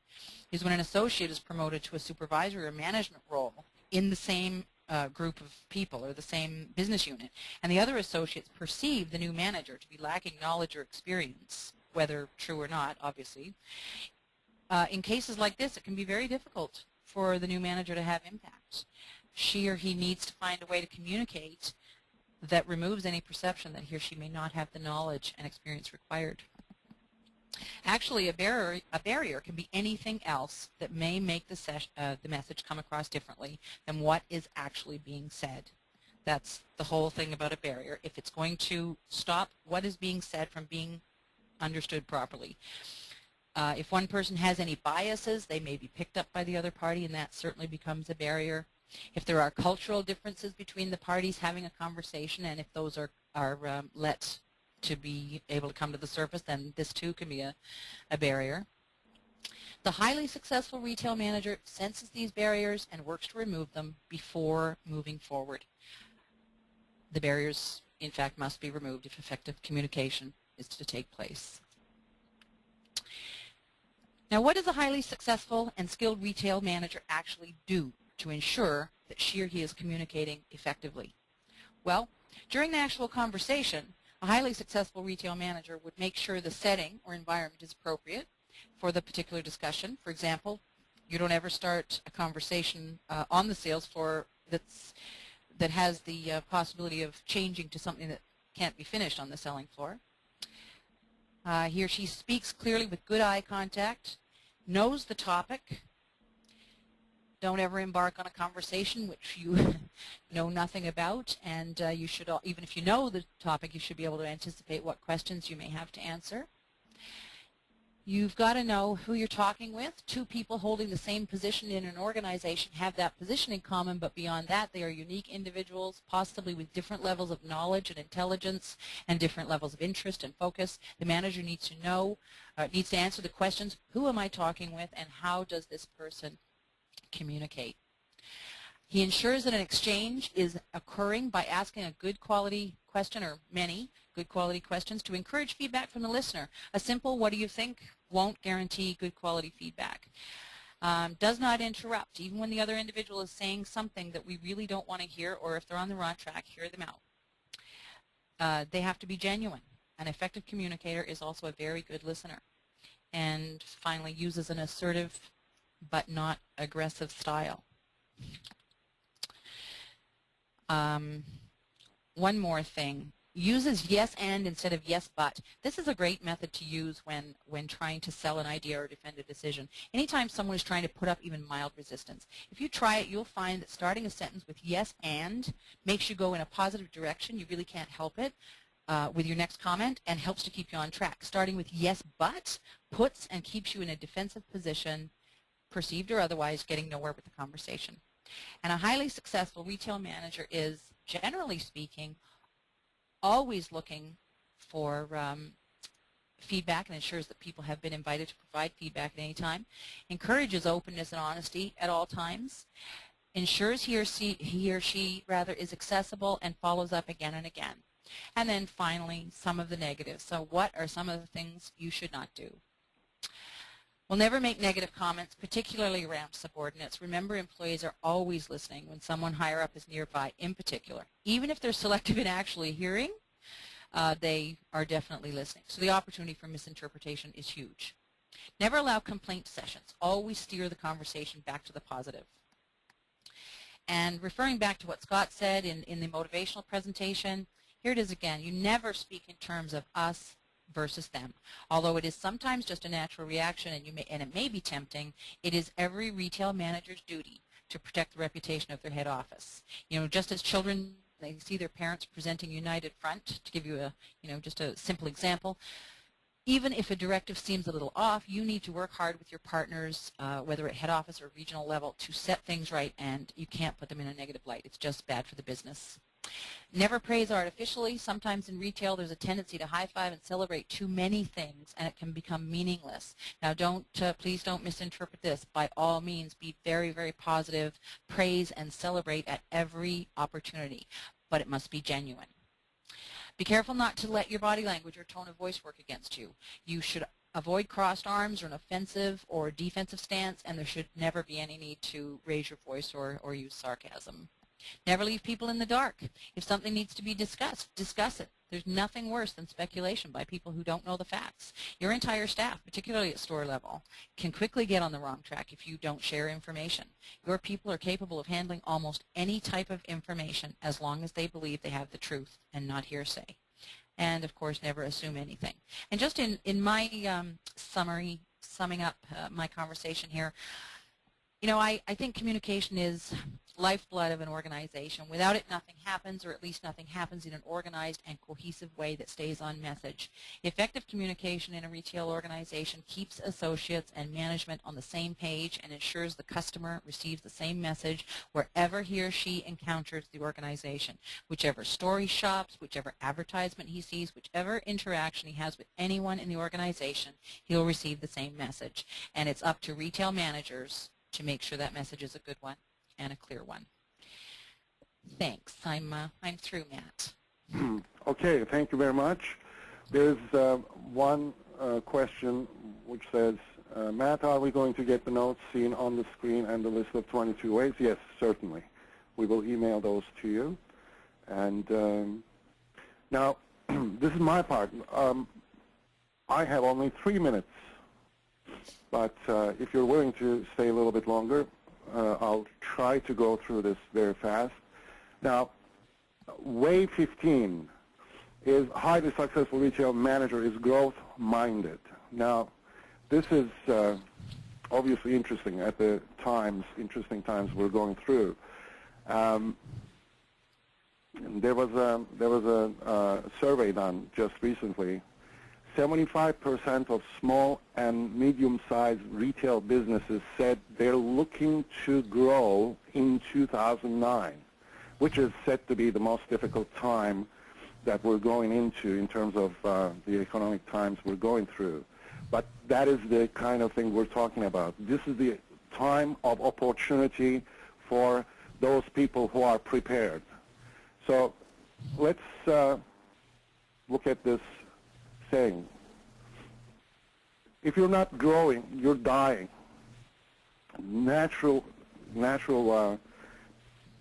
is when an associate is promoted to a supervisory or management role in the same group of people or the same business unit, and the other associates perceive the new manager to be lacking knowledge or experience, whether true or not, obviously. In cases like this, it can be very difficult for the new manager to have impact. She or he needs to find a way to communicate that removes any perception that he or she may not have the knowledge and experience required. Actually, a barrier can be anything else that may make the message come across differently than what is actually being said. That's the whole thing about a barrier. If it's going to stop what is being said from being understood properly. If one person has any biases, they may be picked up by the other party, and that certainly becomes a barrier. If there are cultural differences between the parties having a conversation, and if those are let to be able to come to the surface, then this too can be a barrier. The highly successful retail manager senses these barriers and works to remove them before moving forward. The barriers, in fact, must be removed if effective communication is to take place. Now, what does a highly successful and skilled retail manager actually do to ensure that she or he is communicating effectively? Well, during the actual conversation, a highly successful retail manager would make sure the setting or environment is appropriate for the particular discussion. For example, you don't ever start a conversation on the sales floor that has the possibility of changing to something that can't be finished on the selling floor. He or she speaks clearly with good eye contact, knows the topic. Don't ever embark on a conversation which you know nothing about, and you should, even if you know the topic, you should be able to anticipate what questions you may have to answer. You've got to know who you're talking with. Two people holding the same position in an organization have that position in common, but beyond that, they are unique individuals, possibly with different levels of knowledge and intelligence and different levels of interest and focus. The manager needs to know, needs to answer the questions, who am I talking with, and how does this person communicate? He ensures that an exchange is occurring by asking a good quality question, or many good quality questions, to encourage feedback from the listener. A simple "what do you think" won't guarantee good quality feedback. Does not interrupt, even when the other individual is saying something that we really don't want to hear, or if they're on the wrong track, hear them out. They have to be genuine. An effective communicator is also a very good listener. And finally, uses an assertive but not aggressive style. One more thing. Uses yes and instead of yes but. This is a great method to use when trying to sell an idea or defend a decision. Anytime someone is trying to put up even mild resistance. If you try it, you'll find that starting a sentence with yes and makes you go in a positive direction. You really can't help it with your next comment, and helps to keep you on track. Starting with yes but puts and keeps you in a defensive position, perceived or otherwise, getting nowhere with the conversation. And a highly successful retail manager is, generally speaking, always looking for feedback and ensures that people have been invited to provide feedback at any time, encourages openness and honesty at all times, ensures he or she is accessible, and follows up again and again. And then finally, some of the negatives. So what are some of the things you should not do? Well, never make negative comments, particularly around subordinates. Remember, employees are always listening when someone higher up is nearby, in particular. Even if they're selective in actually hearing, they are definitely listening. So the opportunity for misinterpretation is huge. Never allow complaint sessions. Always steer the conversation back to the positive. And referring back to what Scott said in the motivational presentation, here it is again. You never speak in terms of us versus them. Although it is sometimes just a natural reaction, and it may be tempting, it is every retail manager's duty to protect the reputation of their head office. Just as children, they see their parents presenting united front, to give you just a simple example, even if a directive seems a little off, you need to work hard with your partners, whether at head office or regional level, to set things right, and you can't put them in a negative light. It's just bad for the business. Never praise artificially. Sometimes in retail there's a tendency to high-five and celebrate too many things, and it can become meaningless. Now, please don't misinterpret this. By all means, be very, very positive. Praise and celebrate at every opportunity, but it must be genuine. Be careful not to let your body language or tone of voice work against you. You should avoid crossed arms or an offensive or defensive stance, and there should never be any need to raise your voice or use sarcasm. Never leave people in the dark. If something needs to be discussed, discuss it. There's nothing worse than speculation by people who don't know the facts. Your entire staff, particularly at store level, can quickly get on the wrong track if you don't share information. Your people are capable of handling almost any type of information as long as they believe they have the truth and not hearsay. and of course never assume anything. And just in my summing up my conversation here, you know, I think communication is lifeblood of an organization. Without it, nothing happens, or at least nothing happens in an organized and cohesive way that stays on message. Effective communication in a retail organization keeps associates and management on the same page and ensures the customer receives the same message wherever he or she encounters the organization. Whichever store he shops, whichever advertisement he sees, whichever interaction he has with anyone in the organization, he'll receive the same message. And it's up to retail managers to make sure that message is a good one and a clear one. Thanks. I'm through, Matt. Okay, thank you very much. There's one question which says, Matt, are we going to get the notes seen on the screen and the list of 22 ways? Yes, certainly. We will email those to you. And now, this is my part. I have only 3 minutes, but if you're willing to stay a little bit longer, I'll try to go through this very fast. Now, way 15 is highly successful retail manager is growth-minded. Now, this is obviously interesting at the times, interesting times we're going through. There was a survey done just recently. 75% of small and medium-sized retail businesses said they're looking to grow in 2009, which is said to be the most difficult time that we're going into in terms of the economic times we're going through. But that is the kind of thing we're talking about. This is the time of opportunity for those people who are prepared. So let's look at this saying. If you're not growing, you're dying. Natural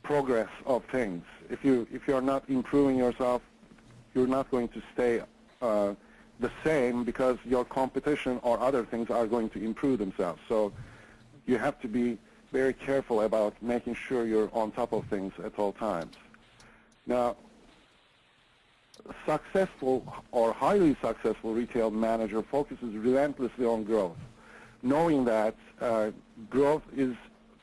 progress of things. If you're not improving yourself, you're not going to stay the same because your competition or other things are going to improve themselves. So you have to be very careful about making sure you're on top of things at all times. Now, successful or highly successful retail manager focuses relentlessly on growth, knowing that growth is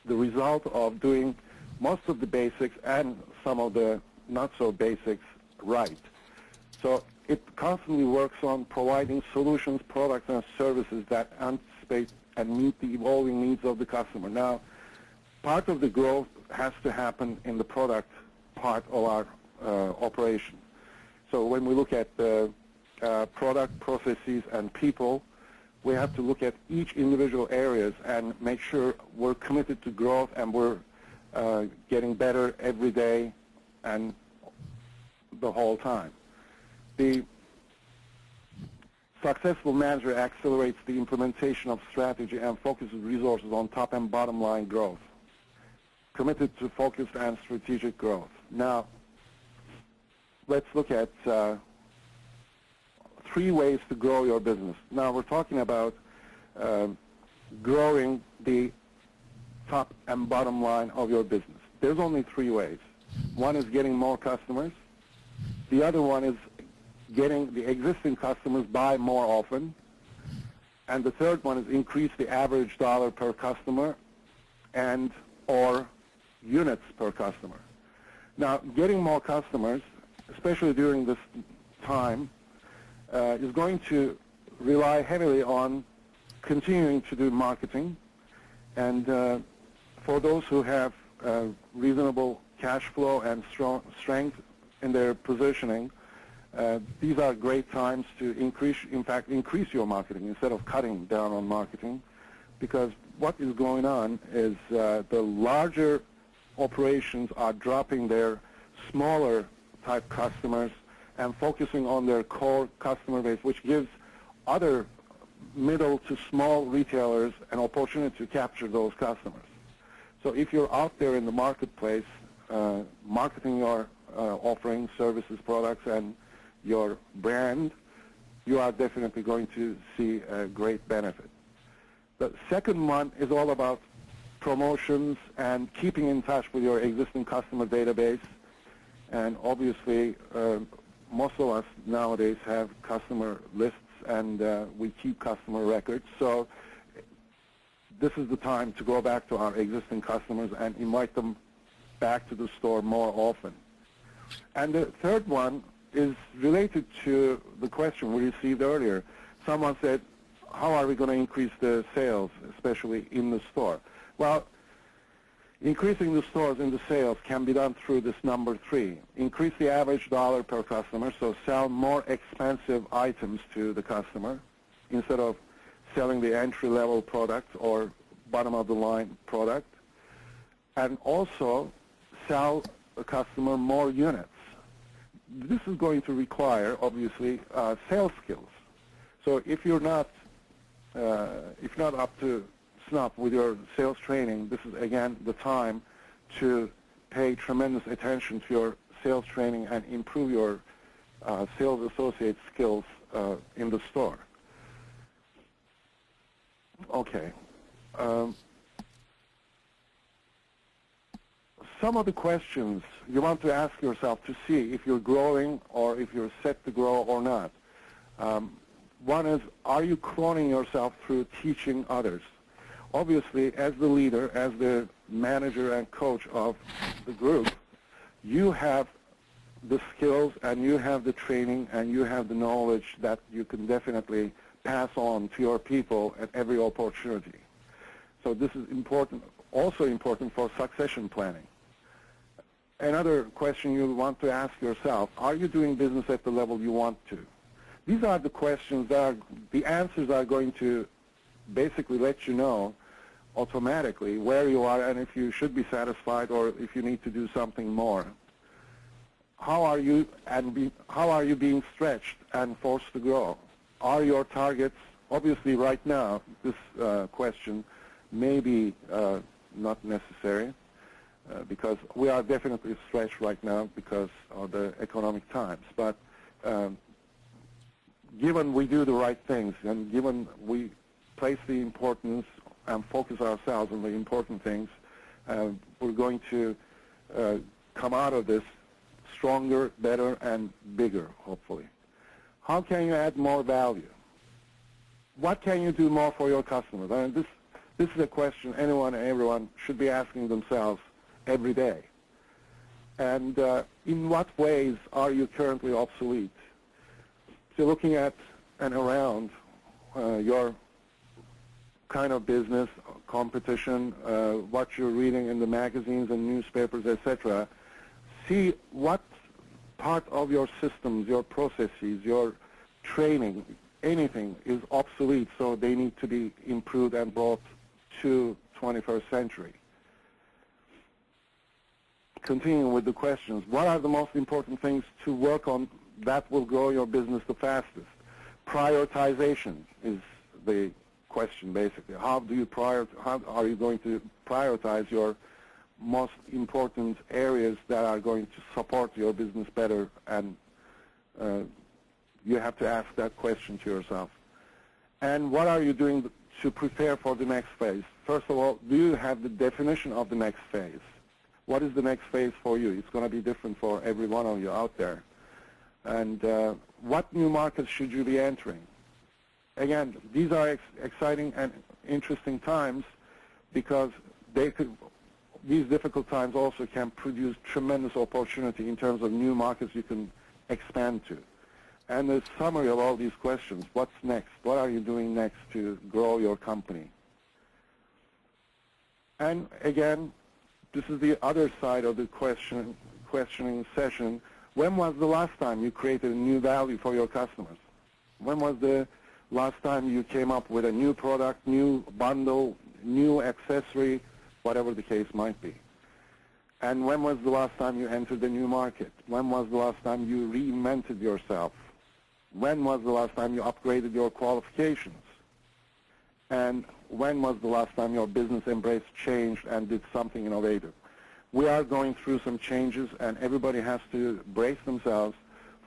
the result of doing most of the basics and some of the not so basics right. So it constantly works on providing solutions, products, and services that anticipate and meet the evolving needs of the customer. Now, part of the growth has to happen in the product part of our operation. So when we look at the product, processes, and people, we have to look at each individual areas and make sure we're committed to growth and we're getting better every day and the whole time. The successful manager accelerates the implementation of strategy and focuses resources on top and bottom line growth, committed to focused and strategic growth. Now, let's look at 3 ways to grow your business. Now, we're talking about growing the top and bottom line of your business. There's only 3 ways. One is getting more customers. The other one is getting the existing customers buy more often. And the third one is increase the average dollar per customer and or units per customer. Now, getting more customers, especially during this time, is going to rely heavily on continuing to do marketing. And for those who have reasonable cash flow and strong strength in their positioning, these are great times to increase your marketing instead of cutting down on marketing, because what is going on is the larger operations are dropping their smaller type customers and focusing on their core customer base, which gives other middle to small retailers an opportunity to capture those customers. So if you're out there in the marketplace marketing your offering, services, products, and your brand, you are definitely going to see a great benefit. The second one is all about promotions and keeping in touch with your existing customer database. And obviously, most of us nowadays have customer lists, and we keep customer records. So this is the time to go back to our existing customers and invite them back to the store more often. And the third one is related to the question we received earlier. Someone said, how are we going to increase the sales, especially in the store? Well, increasing the stores in the sales can be done through this number 3. Increase the average dollar per customer, so sell more expensive items to the customer instead of selling the entry-level product or bottom-of-the-line product. And also sell a customer more units. This is going to require, obviously, sales skills. So if you're not up to snuff with your sales training, this is again the time to pay tremendous attention to your sales training and improve your sales associate skills in the store. Okay. Some of the questions you want to ask yourself to see if you're growing or if you're set to grow or not. One is, are you cloning yourself through teaching others? Obviously, as the leader, as the manager and coach of the group, you have the skills and you have the training and you have the knowledge that you can definitely pass on to your people at every opportunity. So this is important, also important for succession planning. Another question you want to ask yourself, are you doing business at the level you want to? These are the questions that the answers are going to basically let you know automatically where you are and if you should be satisfied or if you need to do something more. How are you being stretched and forced to grow? Are your targets, obviously right now, this question may be not necessary because we are definitely stretched right now because of the economic times. But given we do the right things and given we place the importance and focus ourselves on the important things, we're going to come out of this stronger, better, and bigger, hopefully. How can you add more value? What can you do more for your customers? I mean, this is a question anyone and everyone should be asking themselves every day. And in what ways are you currently obsolete? So looking at and around your kind of business, competition, what you're reading in the magazines and newspapers, etc., see what part of your systems, your processes, your training, anything is obsolete, so they need to be improved and brought to 21st century. Continuing with the questions, what are the most important things to work on that will grow your business the fastest? Prioritization is the question, basically. How are you going to prioritize your most important areas that are going to support your business better? And you have to ask that question to yourself. And what are you doing to prepare for the next phase? First of all, do you have the definition of the next phase? What is the next phase for you? It's going to be different for every one of you out there. And what new markets should you be entering? Again, these are exciting and interesting times because these difficult times also can produce tremendous opportunity in terms of new markets you can expand to. And the summary of all these questions, what's next? What are you doing next to grow your company? And again, this is the other side of the questioning session. When was the last time you created a new value for your customers? When was the last time you came up with a new product, new bundle, new accessory, whatever the case might be? And when was the last time you entered a new market? When was the last time you reinvented yourself? When was the last time you upgraded your qualifications? And when was the last time your business embraced change and did something innovative? We are going through some changes, and everybody has to brace themselves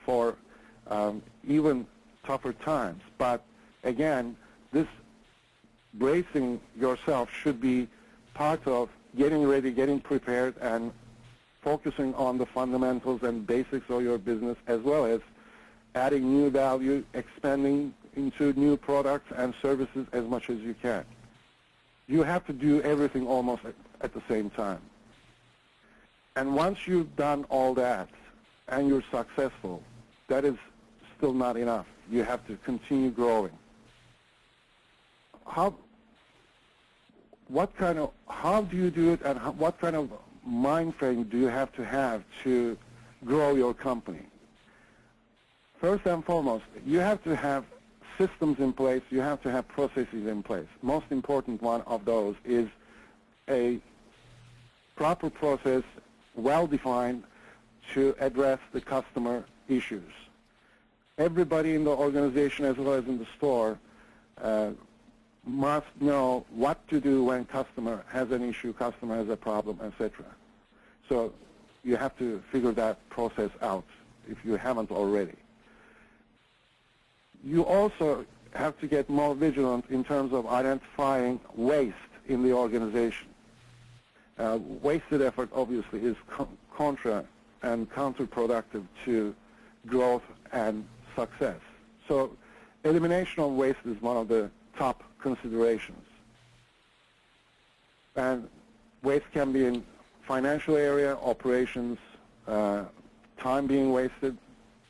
for even tougher times. But again, this bracing yourself should be part of getting ready, getting prepared, and focusing on the fundamentals and basics of your business, as well as adding new value, expanding into new products and services as much as you can. You have to do everything almost at the same time. And once you've done all that and you're successful, that is still not enough. You have to continue growing. How do you do it, and what kind of mind frame do you have to grow your company? First and foremost, you have to have systems in place. You have to have processes in place. Most important one of those is a proper process, well-defined, to address the customer issues. Everybody in the organization, as well as in the store, must know what to do when customer has an issue, customer has a problem, etc. So you have to figure that process out if you haven't already. You also have to get more vigilant in terms of identifying waste in the organization. Wasted effort obviously is contra and counterproductive to growth and success. So elimination of waste is one of the top considerations. And waste can be in financial area, operations, time being wasted,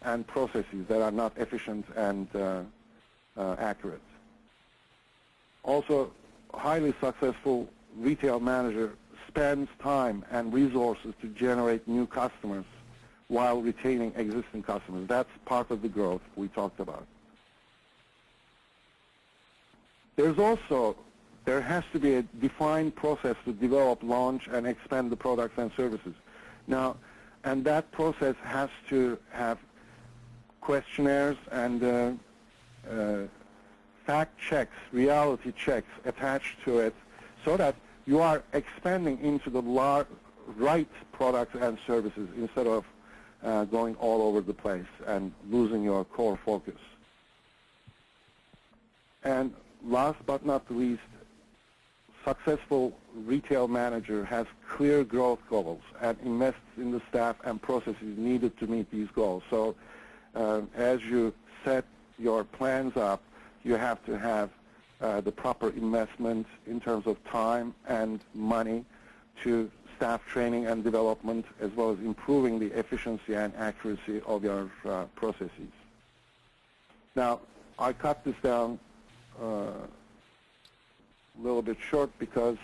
and processes that are not efficient and accurate. Also, a highly successful retail manager spends time and resources to generate new customers while retaining existing customers. That's part of the growth we talked about. There has to be a defined process to develop, launch, and expand the products and services. Now, and that process has to have questionnaires and fact checks, reality checks attached to it, so that you are expanding into the right products and services instead of going all over the place and losing your core focus. And last but not least, successful retail manager has clear growth goals and invests in the staff and processes needed to meet these goals. So as you set your plans up, you have to have the proper investment in terms of time and money to staff training and development, as well as improving the efficiency and accuracy of your processes. Now, I cut this down a little bit short because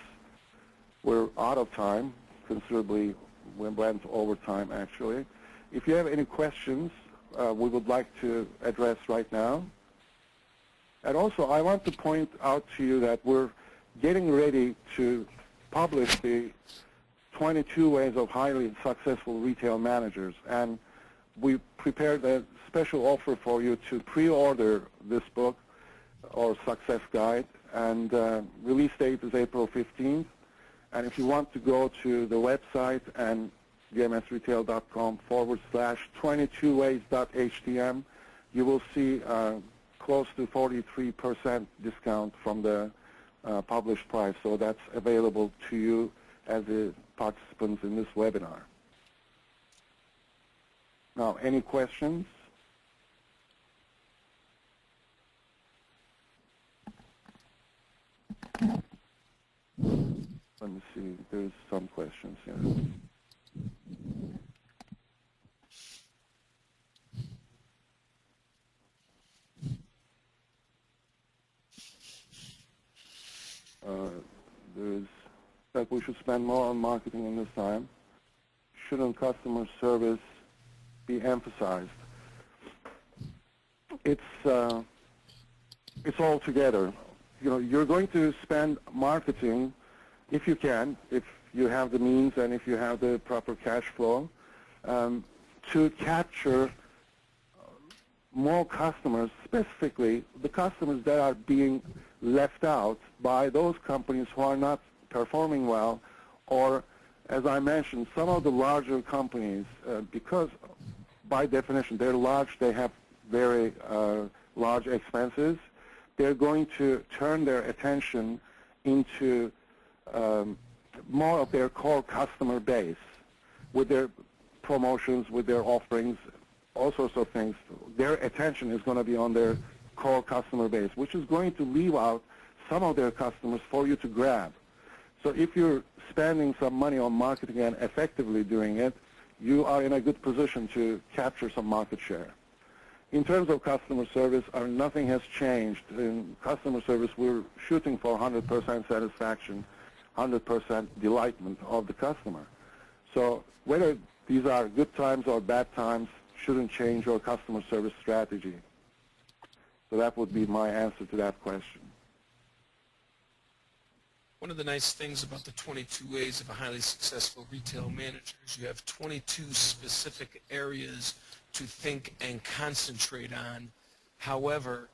we're out of time, considerably. We went over time, actually. If you have any questions, we would like to address right now. And also, I want to point out to you that we're getting ready to publish the 22 Ways of Highly Successful Retail Managers, and we prepared a special offer for you to pre-order this book or success guide, and release date is April 15th. And if you want to go to the website and dmsretail.com/22ways.htm, you will see close to 43% discount from the published price. So that's available to you as the participants in this webinar. Now, any questions? Let me see, there's some questions here. There's that we should spend more on marketing in this time. Shouldn't customer service be emphasized? It's all together. You know, you're going to spend marketing if you can, if you have the means and if you have the proper cash flow, to capture more customers, specifically the customers that are being left out by those companies who are not performing well, or, as I mentioned, some of the larger companies, because by definition they're large, they have very large expenses, they're going to turn their attention into more of their core customer base. with their promotions, with their offerings, all sorts of things. Their attention is going to be on their core customer base, which is going to leave out some of their customers for you to grab. So if you're spending some money on marketing and effectively doing it, you are in a good position to capture some market share. In terms of customer service, nothing has changed. In customer service, we're shooting for 100% satisfaction, 100% delightment of the customer. So whether these are good times or bad times shouldn't change our customer service strategy. So that would be my answer to that question. One of the nice things about the 22 ways of a highly successful retail manager is you have 22 specific areas to think and concentrate on. However,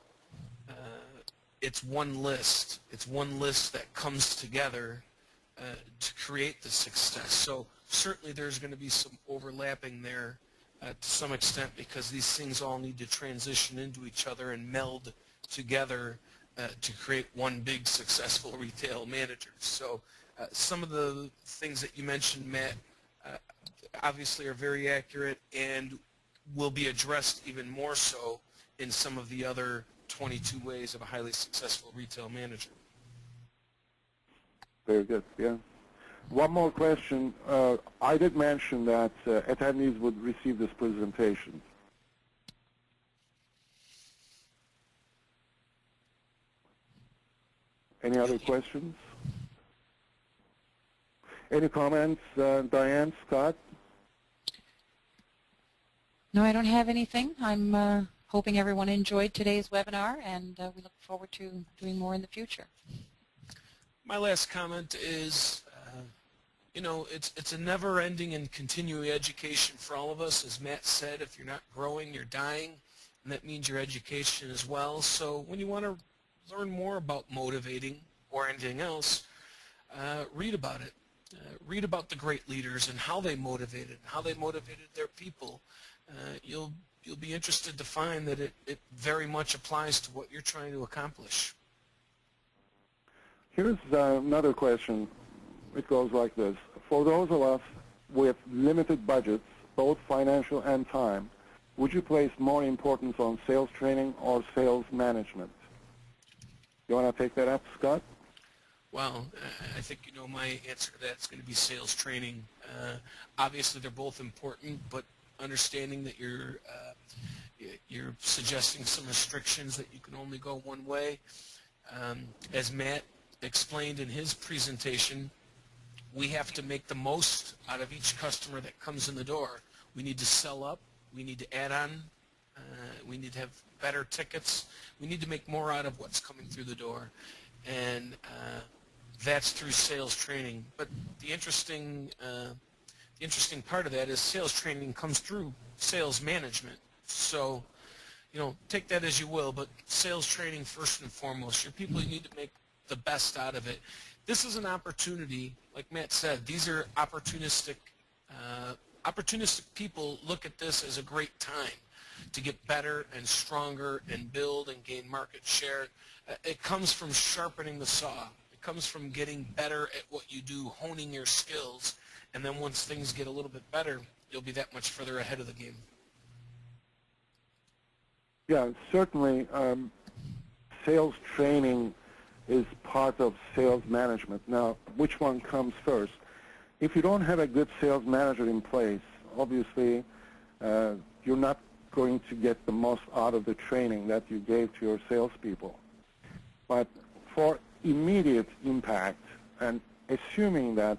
it's one list. It's one list that comes together to create the success. So certainly there's going to be some overlapping there to some extent, because these things all need to transition into each other and meld together to create one big successful retail manager. So some of the things that you mentioned, Matt, obviously are very accurate and will be addressed even more so in some of the other 22 ways of a highly successful retail manager. Very good, yeah. One more question. I did mention that attendees would receive this presentation. Any other questions? Any comments, Diane, Scott? No, I don't have anything. I'm hoping everyone enjoyed today's webinar, and we look forward to doing more in the future. My last comment is, you know, it's a never-ending and continuing education for all of us. As Matt said, if you're not growing, you're dying, and that means your education as well. So when you want to learn more about motivating or anything else, read about it. Read about the great leaders and how they motivated their people. You'll be interested to find that it very much applies to what you're trying to accomplish. Here's another question. It goes like this. For those of us with limited budgets, both financial and time, would you place more importance on sales training or sales management? You want to take that up, Scott? Well, I think you know my answer to that is going to be sales training. Obviously, they're both important, but understanding that you're suggesting some restrictions that you can only go one way. As Matt explained in his presentation, we have to make the most out of each customer that comes in the door. We need to sell up. We need to add on. We need to have better tickets. We need to make more out of what's coming through the door. And that's through sales training. But the interesting part of that is sales training comes through sales management. So, you know, take that as you will, but sales training first and foremost. Your people, you need to make the best out of it. This is an opportunity, like Matt said, these are opportunistic people look at this as a great time to get better and stronger and build and gain market share. It comes from sharpening the saw. It comes from getting better at what you do, honing your skills, and then once things get a little bit better, you'll be that much further ahead of the game. Yeah, certainly sales training is part of sales management. Now, which one comes first? If you don't have a good sales manager in place, obviously you're not going to get the most out of the training that you gave to your salespeople. But for immediate impact, and assuming that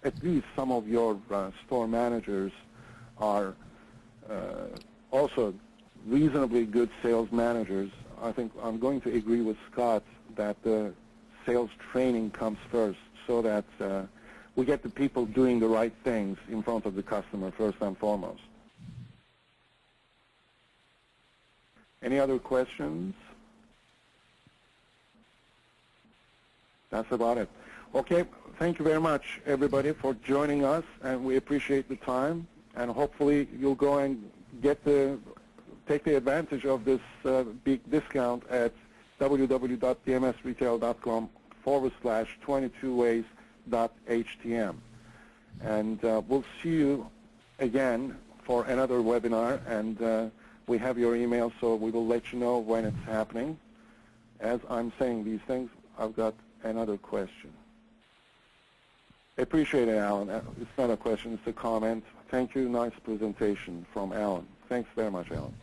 at least some of your store managers are also reasonably good sales managers, I think I'm going to agree with Scott that the sales training comes first, so that we get the people doing the right things in front of the customer first and foremost. Any other questions? That's about it. Okay, thank you very much, everybody, for joining us, and we appreciate the time, and hopefully you'll go and take the advantage of this big discount at www.dmsretail.com/22ways.htm. And we'll see you again for another webinar, and we have your email, so we will let you know when it's happening. As I'm saying these things, I've got another question. Appreciate it, Alan. It's not a question, it's a comment. Thank you. Nice presentation from Alan. Thanks very much, Alan.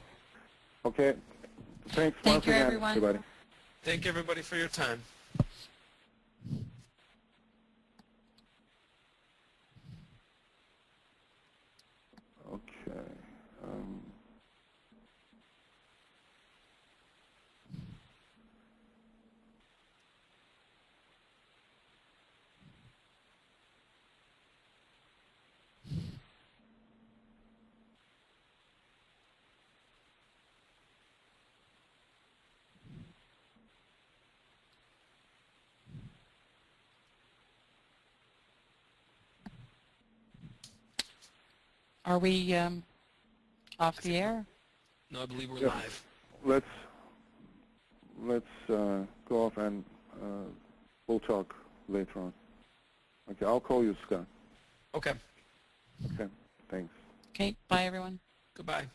Okay. Thanks once you, again, everyone. everybody. Thank everybody for your time. Okay. Are we off the air? No, I believe we're Yeah. live. Let's go off and we'll talk later on. Okay, I'll call you, Scott. Okay. Okay, thanks. Okay, bye, everyone. Goodbye.